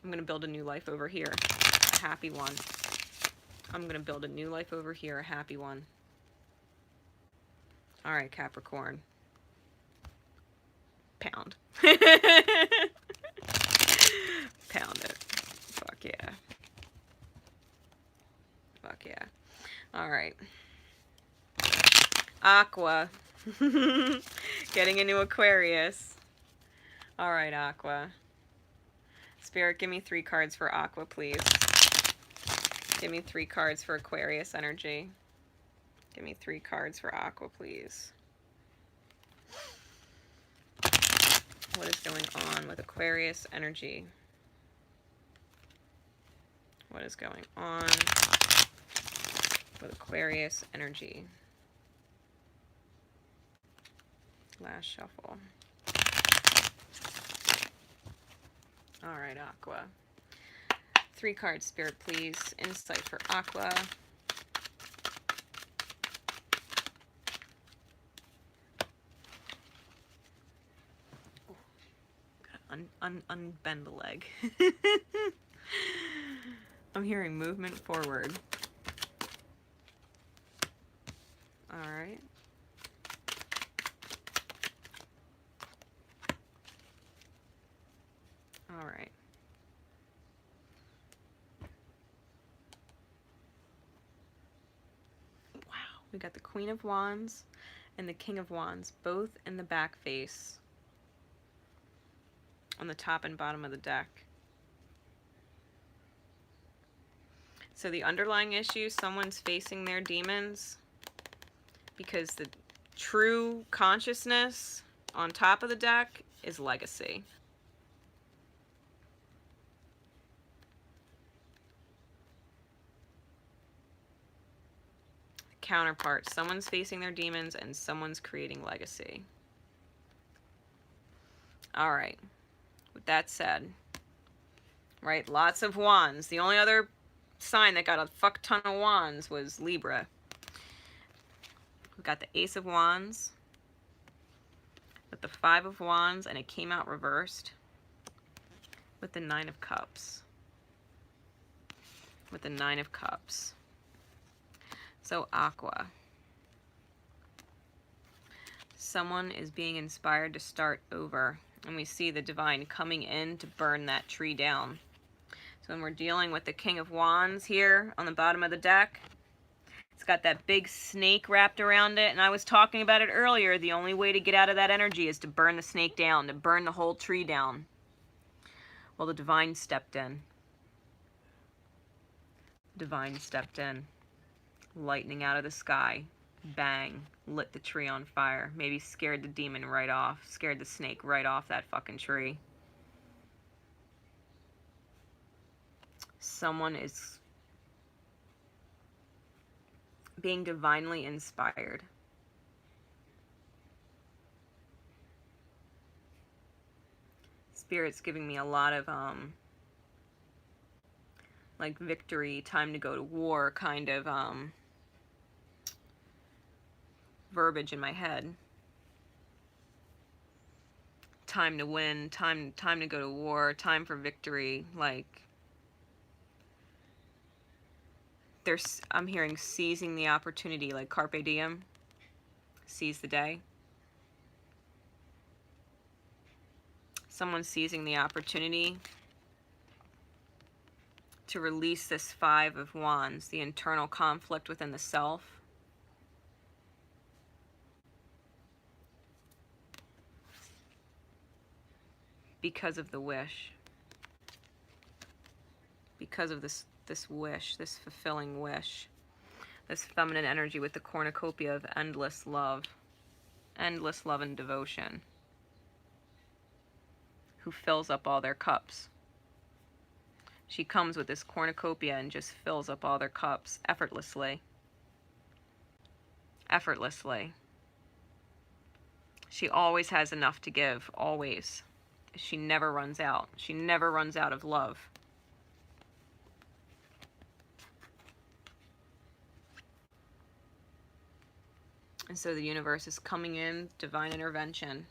I'm going to build a new life over here. A happy one. I'm going to build a new life over here. A happy one. All right, Capricorn. Pound. Pound it. Fuck yeah. Fuck yeah. All right. Aqua. Getting into Aquarius. All right, Aqua. Spirit, give me 3 cards for Aqua, please. Give me 3 cards for Aquarius energy. Give me 3 cards for Aqua, please. What is going on with Aquarius energy? What is going on with Aquarius energy? Last shuffle. All right, Aqua. 3 cards, Spirit, please. Insight for Aqua. Unbend the leg. I'm hearing movement forward. Alright. Alright. Wow. We got the Queen of Wands and the King of Wands, both in the back face on the top and bottom of the deck. So the underlying issue, someone's facing their demons because the true consciousness on top of the deck is legacy. Counterpart, someone's facing their demons and someone's creating legacy. All right. With that said, right, lots of wands. The only other sign that got a fuck ton of wands was Libra. We got the Ace of Wands with the Five of Wands, and it came out reversed with the Nine of Cups. With the Nine of Cups. So Aqua. Someone is being inspired to start over. And we see the divine coming in to burn that tree down. So when we're dealing with the King of Wands here on the bottom of the deck, it's got that big snake wrapped around it. And I was talking about it earlier. The only way to get out of that energy is to burn the snake down, to burn the whole tree down. Well, the divine stepped in. Divine stepped in. Lightning out of the sky, bang, lit the tree on fire, maybe scared the demon right off, scared the snake right off that fucking tree. Someone is being divinely inspired. Spirit's giving me a lot of like victory, time to go to war kind of verbiage in my head. Time to win, time to go to war, time for victory. Like I'm hearing seizing the opportunity, like carpe diem, seize the day. Someone's seizing the opportunity to release this Five of Wands, the internal conflict within the self. Because of the wish. Because of this wish, this fulfilling wish. This feminine energy with the cornucopia of endless love and devotion. Who fills up all their cups. She comes with this cornucopia and just fills up all their cups effortlessly. Effortlessly. She always has enough to give, always. She never runs out. She never runs out of love. And so the universe is coming in, divine intervention,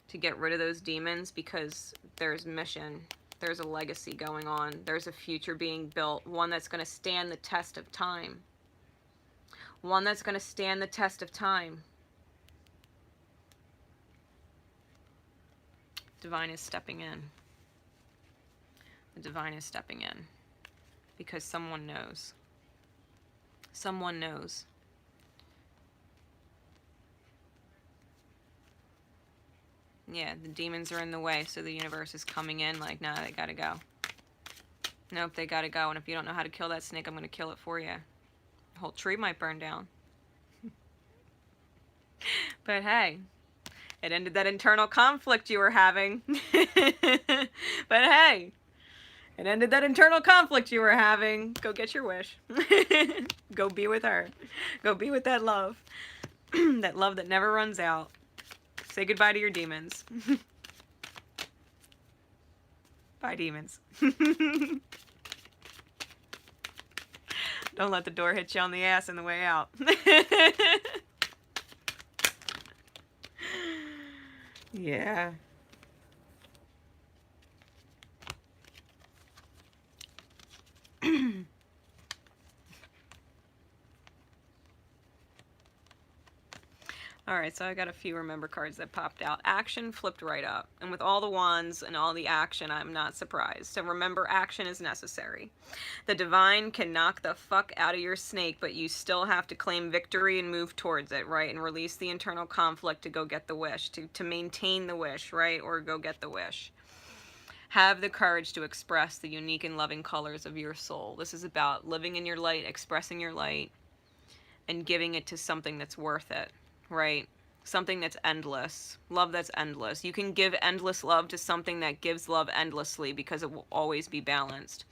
to get rid of those demons because there's mission. There's a legacy going on. There's a future being built. One that's going to stand the test of time. One that's going to stand the test of time. Divine is stepping in. The divine is stepping in. Because someone knows. Someone knows. Yeah, the demons are in the way, so the universe is coming in like, nah, they gotta go. Nope, they gotta go, and if you don't know how to kill that snake, I'm gonna kill it for you. The whole tree might burn down. But hey, it ended that internal conflict you were having. But hey, it ended that internal conflict you were having. Go get your wish. Go be with her. Go be with that love. That love that never runs out. Say goodbye to your demons. Bye, demons. Don't let the door hit you on the ass on the way out. Yeah. Alright, so I got a few remember cards that popped out. Action flipped right up. And with all the wands and all the action, I'm not surprised. So remember, action is necessary. The divine can knock the fuck out of your snake, but you still have to claim victory and move towards it, right? And release the internal conflict to go get the wish, to maintain the wish, right? Or go get the wish. Have the courage to express the unique and loving colors of your soul. This is about living in your light, expressing your light, and giving it to something that's worth it. Right? Something that's endless. Love that's endless. You can give endless love to something that gives love endlessly because it will always be balanced.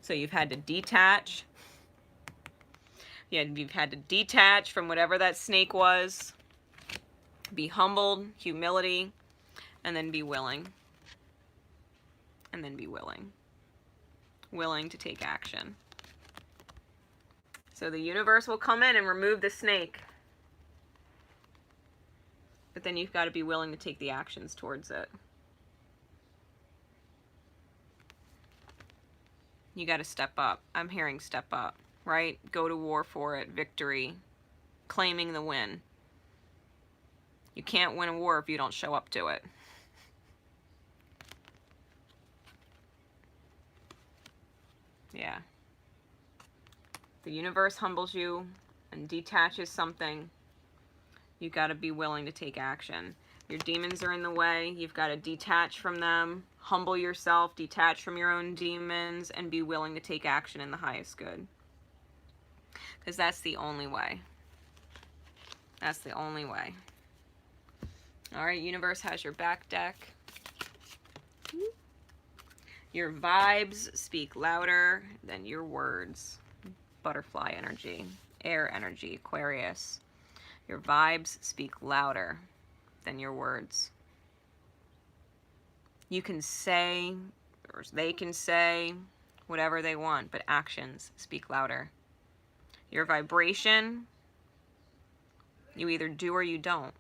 So you've had to detach. Yeah, you've had to detach from whatever that snake was. Be humbled, humility, and then be willing. And then be willing. Willing to take action. So the universe will come in and remove the snake. But then you've got to be willing to take the actions towards it. You got to step up. I'm hearing step up, right? Go to war for it. Victory. Claiming the win. You can't win a war if you don't show up to it. Yeah. The universe humbles you and detaches something. You've got to be willing to take action. Your demons are in the way. You've got to detach from them, humble yourself, detach from your own demons, and be willing to take action in the highest good. Because that's the only way. That's the only way. All right, universe has your back deck. Your vibes speak louder than your words. Butterfly energy, air energy, Aquarius. Your vibes speak louder than your words. You can say, or they can say, whatever they want, but actions speak louder. Your vibration, you either do or you don't.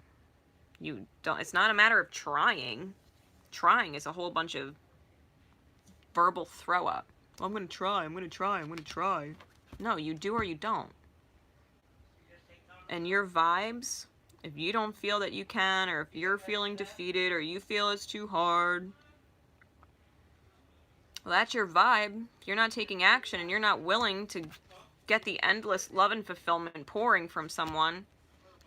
You don't. It's not a matter of trying. Trying is a whole bunch of verbal throw up. Well, I'm going to try, I'm going to try, I'm going to try. No, you do or you don't. And your vibes, if you don't feel that you can, or if you're feeling defeated, or you feel it's too hard, well, that's your vibe. If you're not taking action and you're not willing to get the endless love and fulfillment pouring from someone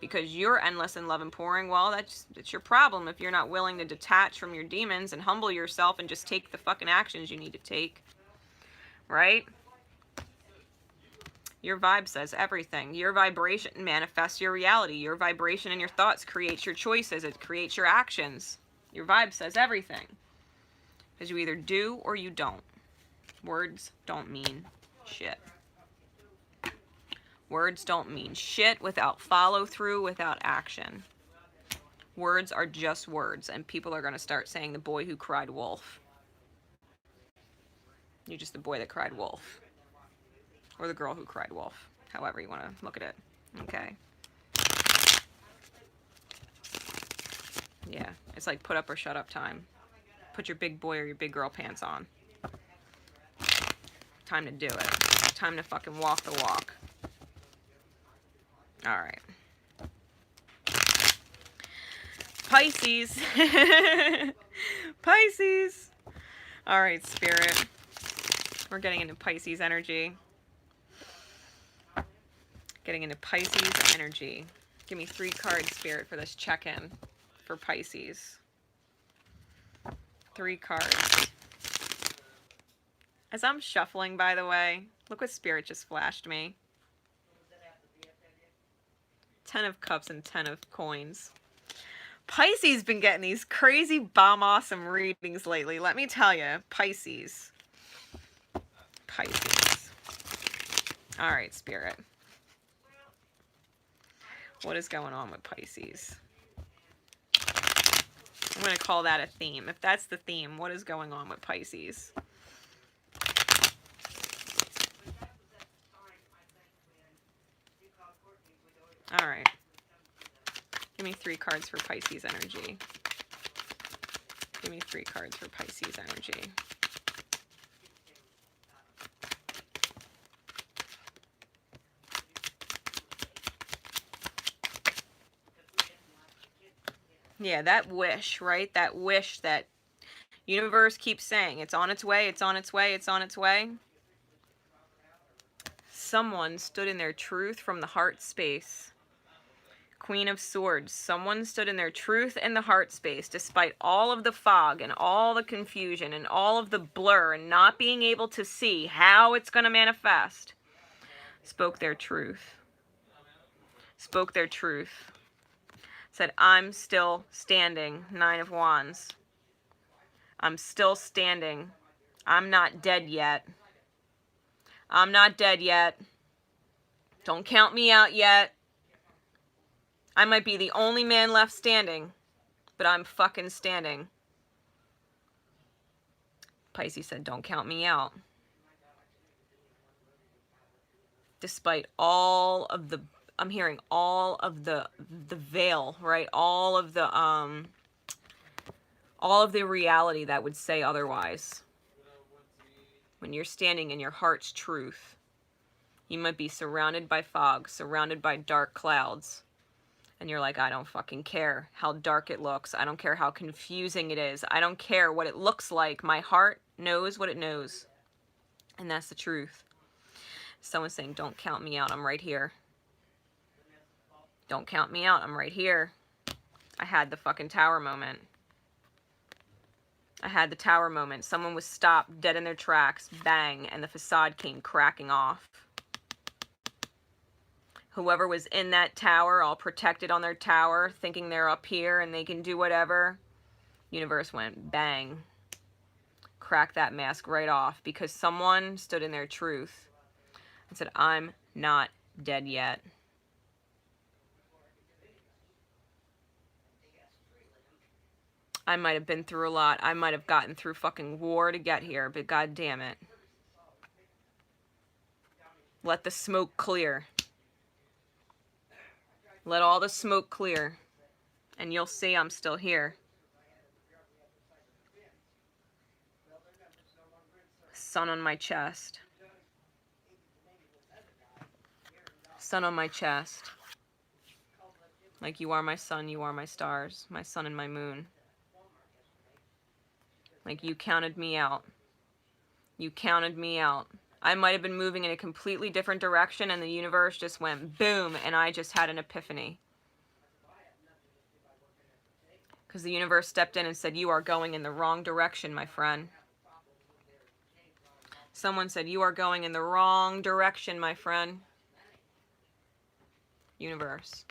because you're endless in love and pouring, well, that's your problem if you're not willing to detach from your demons and humble yourself and just take the fucking actions you need to take. Right? Your vibe says everything. Your vibration manifests your reality. Your vibration and your thoughts creates your choices. It creates your actions. Your vibe says everything. Because you either do or you don't. Words don't mean shit. Words don't mean shit without follow through, without action. Words are just words, and people are going to start saying the boy who cried wolf. You're just the boy that cried wolf. Or the girl who cried wolf. However you want to look at it. Okay. Yeah, it's like put up or shut up time. Put your big boy or your big girl pants on. Time to do it. Time to fucking walk the walk. Alright. Pisces. Pisces. Alright, Spirit. We're getting into Pisces energy. Getting into Pisces energy. Give me 3 cards, Spirit, for this check-in for Pisces. 3 cards. As I'm shuffling, by the way, look what Spirit just flashed me. 10 of Cups and 10 of Coins. Pisces been getting these crazy bomb awesome readings lately. Let me tell you, Pisces. Pisces. All right, Spirit. What is going on with Pisces? I'm going to call that a theme. If that's the theme, what is going on with Pisces? All right. Give me 3 cards for Pisces energy. Give me 3 cards for Pisces energy. Yeah, that wish, right? That wish that universe keeps saying, it's on its way, it's on its way, it's on its way. Someone stood in their truth from the heart space. Queen of Swords. Someone stood in their truth in the heart space despite all of the fog and all the confusion and all of the blur and not being able to see how it's going to manifest. Spoke their truth. Spoke their truth. Said, I'm still standing. Nine of Wands. I'm still standing. I'm not dead yet. I'm not dead yet. Don't count me out yet. I might be the only man left standing, but I'm fucking standing. Pisces said, don't count me out. Despite all of the, I'm hearing all of the veil, right? All of the reality that would say otherwise. When you're standing in your heart's truth, you might be surrounded by fog, surrounded by dark clouds. And you're like, I don't fucking care how dark it looks. I don't care how confusing it is. I don't care what it looks like. My heart knows what it knows. And that's the truth. Someone's saying, don't count me out. I'm right here. Don't count me out. I'm right here. I had the fucking tower moment. I had the tower moment. Someone was stopped dead in their tracks. Bang. And the facade came cracking off. Whoever was in that tower, all protected on their tower, thinking they're up here and they can do whatever, universe went bang. Cracked that mask right off because someone stood in their truth and said, I'm not dead yet. I might have been through a lot. I might have gotten through fucking war to get here, but god damn it. Let the smoke clear. Let all the smoke clear, and you'll see I'm still here. Sun on my chest. Sun on my chest. Like you are my sun, you are my stars, my sun and my moon. Like you counted me out. You counted me out. I might have been moving in a completely different direction and the universe just went boom and I just had an epiphany. Because the universe stepped in and said, you are going in the wrong direction, my friend. Someone said, you are going in the wrong direction, my friend. Universe.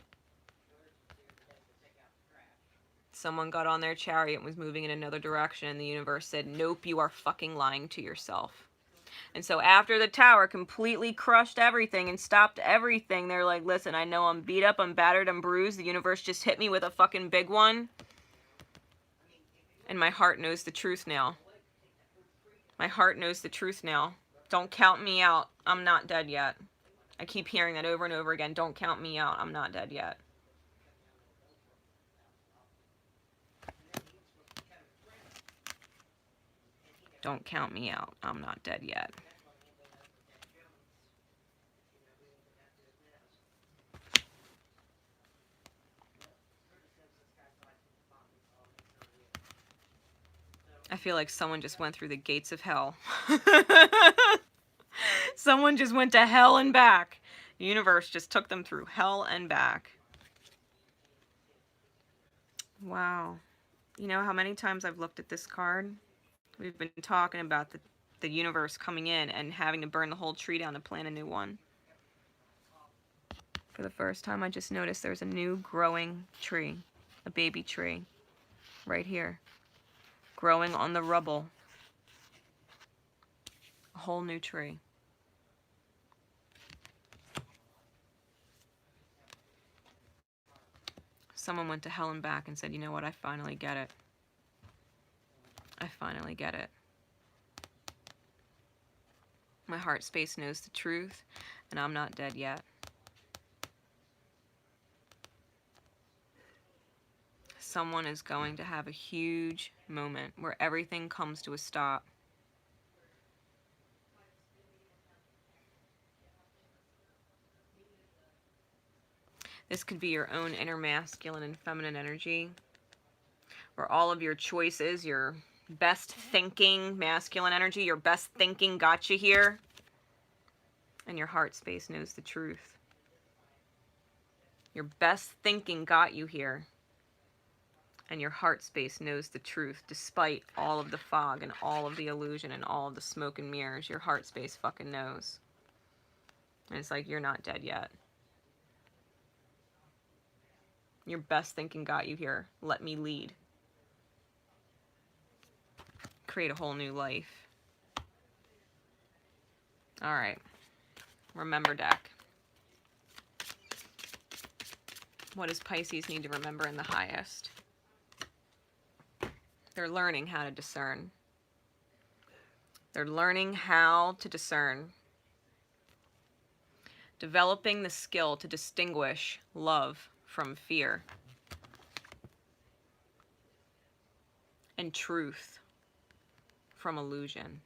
Someone got on their chariot and was moving in another direction and the universe said, nope, you are fucking lying to yourself. And so after the tower completely crushed everything and stopped everything, they're like, listen, I know I'm beat up, I'm battered, I'm bruised. The universe just hit me with a fucking big one. And my heart knows the truth now. My heart knows the truth now. Don't count me out. I'm not dead yet. I keep hearing that over and over again. Don't count me out. I'm not dead yet. Don't count me out. I'm not dead yet. I feel like someone just went through the gates of hell. Someone just went to hell and back. The universe just took them through hell and back. Wow. You know how many times I've looked at this card? We've been talking about the universe coming in and having to burn the whole tree down to plant a new one. For the first time, I just noticed there's a new growing tree, a baby tree, right here, growing on the rubble. A whole new tree. Someone went to hell and back and said, you know what, I finally get it. I finally get it. My heart space knows the truth, and I'm not dead yet. Someone is going to have a huge moment where everything comes to a stop. This could be your own inner masculine and feminine energy where all of your choices, your best thinking, masculine energy, your best thinking got you here, and your heart space knows the truth. Your best thinking got you here, and your heart space knows the truth. Despite all of the fog and all of the illusion and all of the smoke and mirrors, your heart space fucking knows. And it's like, you're not dead yet. Your best thinking got you here. Let me lead. Create a whole new life. All right. Remember deck. What does Pisces need to remember in the highest? They're learning how to discern. They're learning how to discern. Developing the skill to distinguish love from fear. And truth from illusion.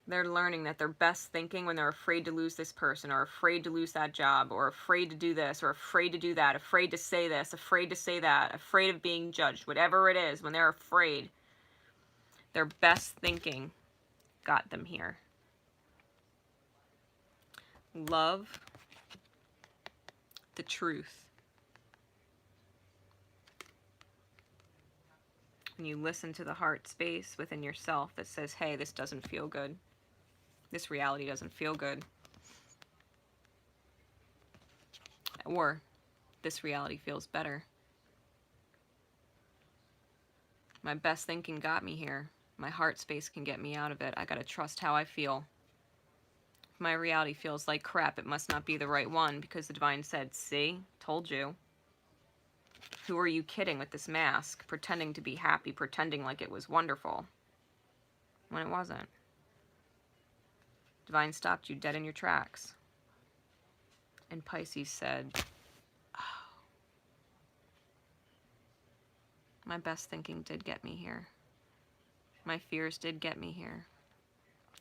They're learning that their best thinking when they're afraid to lose this person, or afraid to lose that job, or afraid to do this, or afraid to do that, afraid to say this, afraid to say that, afraid of being judged, whatever it is, when they're afraid, their best thinking got them here. Love the truth. When you listen to the heart space within yourself that says, hey, this doesn't feel good. This reality doesn't feel good. Or, this reality feels better. My best thinking got me here. My heart space can get me out of it. I gotta trust how I feel. If my reality feels like crap, it must not be the right one, because the divine said, see, told you. Who are you kidding with this mask? Pretending to be happy, pretending like it was wonderful, when it wasn't. Divine stopped you dead in your tracks. And Pisces said, oh, my best thinking did get me here. My fears did get me here.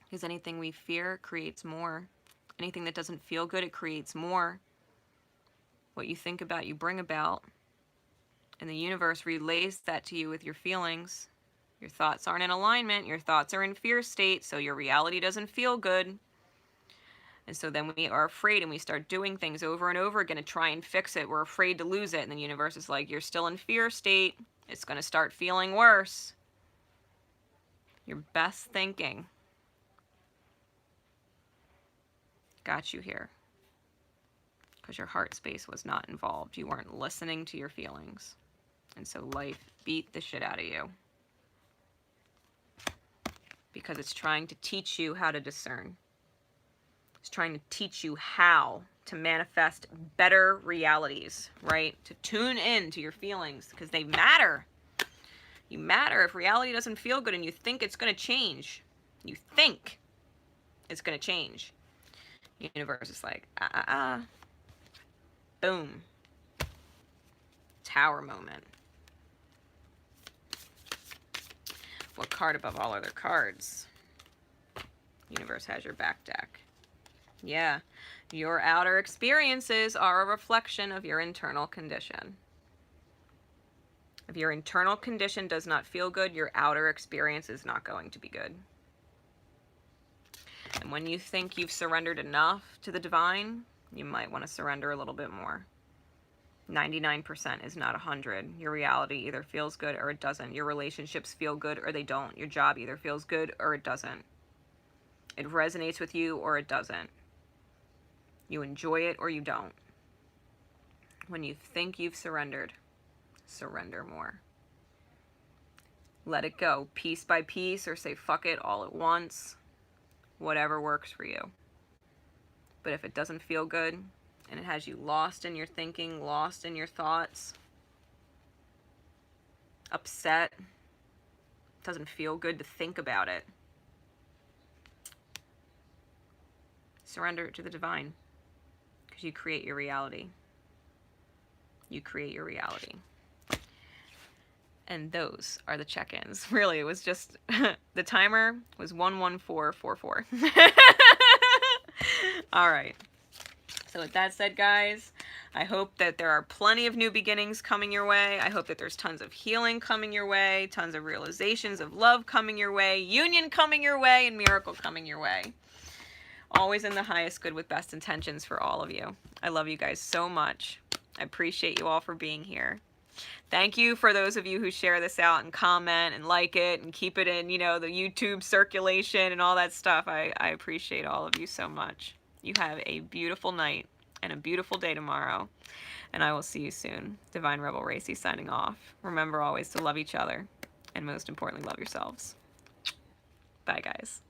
Because anything we fear creates more. Anything that doesn't feel good, it creates more. What you think about, you bring about. And the universe relays that to you with your feelings. Your thoughts aren't in alignment. Your thoughts are in fear state, so your reality doesn't feel good. And so then we are afraid and we start doing things over and over again to try and fix it. We're afraid to lose it. And the universe is like, you're still in fear state. It's going to start feeling worse. Your best thinking got you here. Because your heart space was not involved. You weren't listening to your feelings. And so life beat the shit out of you. Because it's trying to teach you how to discern. It's trying to teach you how to manifest better realities, right? To tune in to your feelings, because they matter. You matter. If reality doesn't feel good and you think it's going to change, you think it's going to change. The universe is like, boom. Tower moment. What card above all other cards? Universe has your back deck. Yeah, your outer experiences are a reflection of your internal condition. If your internal condition does not feel good, your outer experience is not going to be good. And when you think you've surrendered enough to the divine, you might want to surrender a little bit more. 99% is not 100. Your reality either feels good or it doesn't. Your relationships feel good or they don't. Your job either feels good or it doesn't. It resonates with you or it doesn't. You enjoy it or you don't. When you think you've surrendered, surrender more. Let it go, piece by piece, or say fuck it all at once. Whatever works for you. But if it doesn't feel good, and it has you lost in your thinking, lost in your thoughts, upset, doesn't feel good to think about it, surrender it to the divine, because you create your reality. You create your reality. And those are the check-ins. Really, it was just, the timer was 11444. All right. So with that said, guys, I hope that there are plenty of new beginnings coming your way. I hope that there's tons of healing coming your way, tons of realizations of love coming your way, union coming your way, and miracle coming your way. Always in the highest good with best intentions for all of you. I love you guys so much. I appreciate you all for being here. Thank you for those of you who share this out and comment and like it and keep it in, you know, the YouTube circulation and all that stuff. I appreciate all of you so much. You have a beautiful night and a beautiful day tomorrow. And I will see you soon. Divine Rebel Racey signing off. Remember always to love each other. And most importantly, love yourselves. Bye, guys.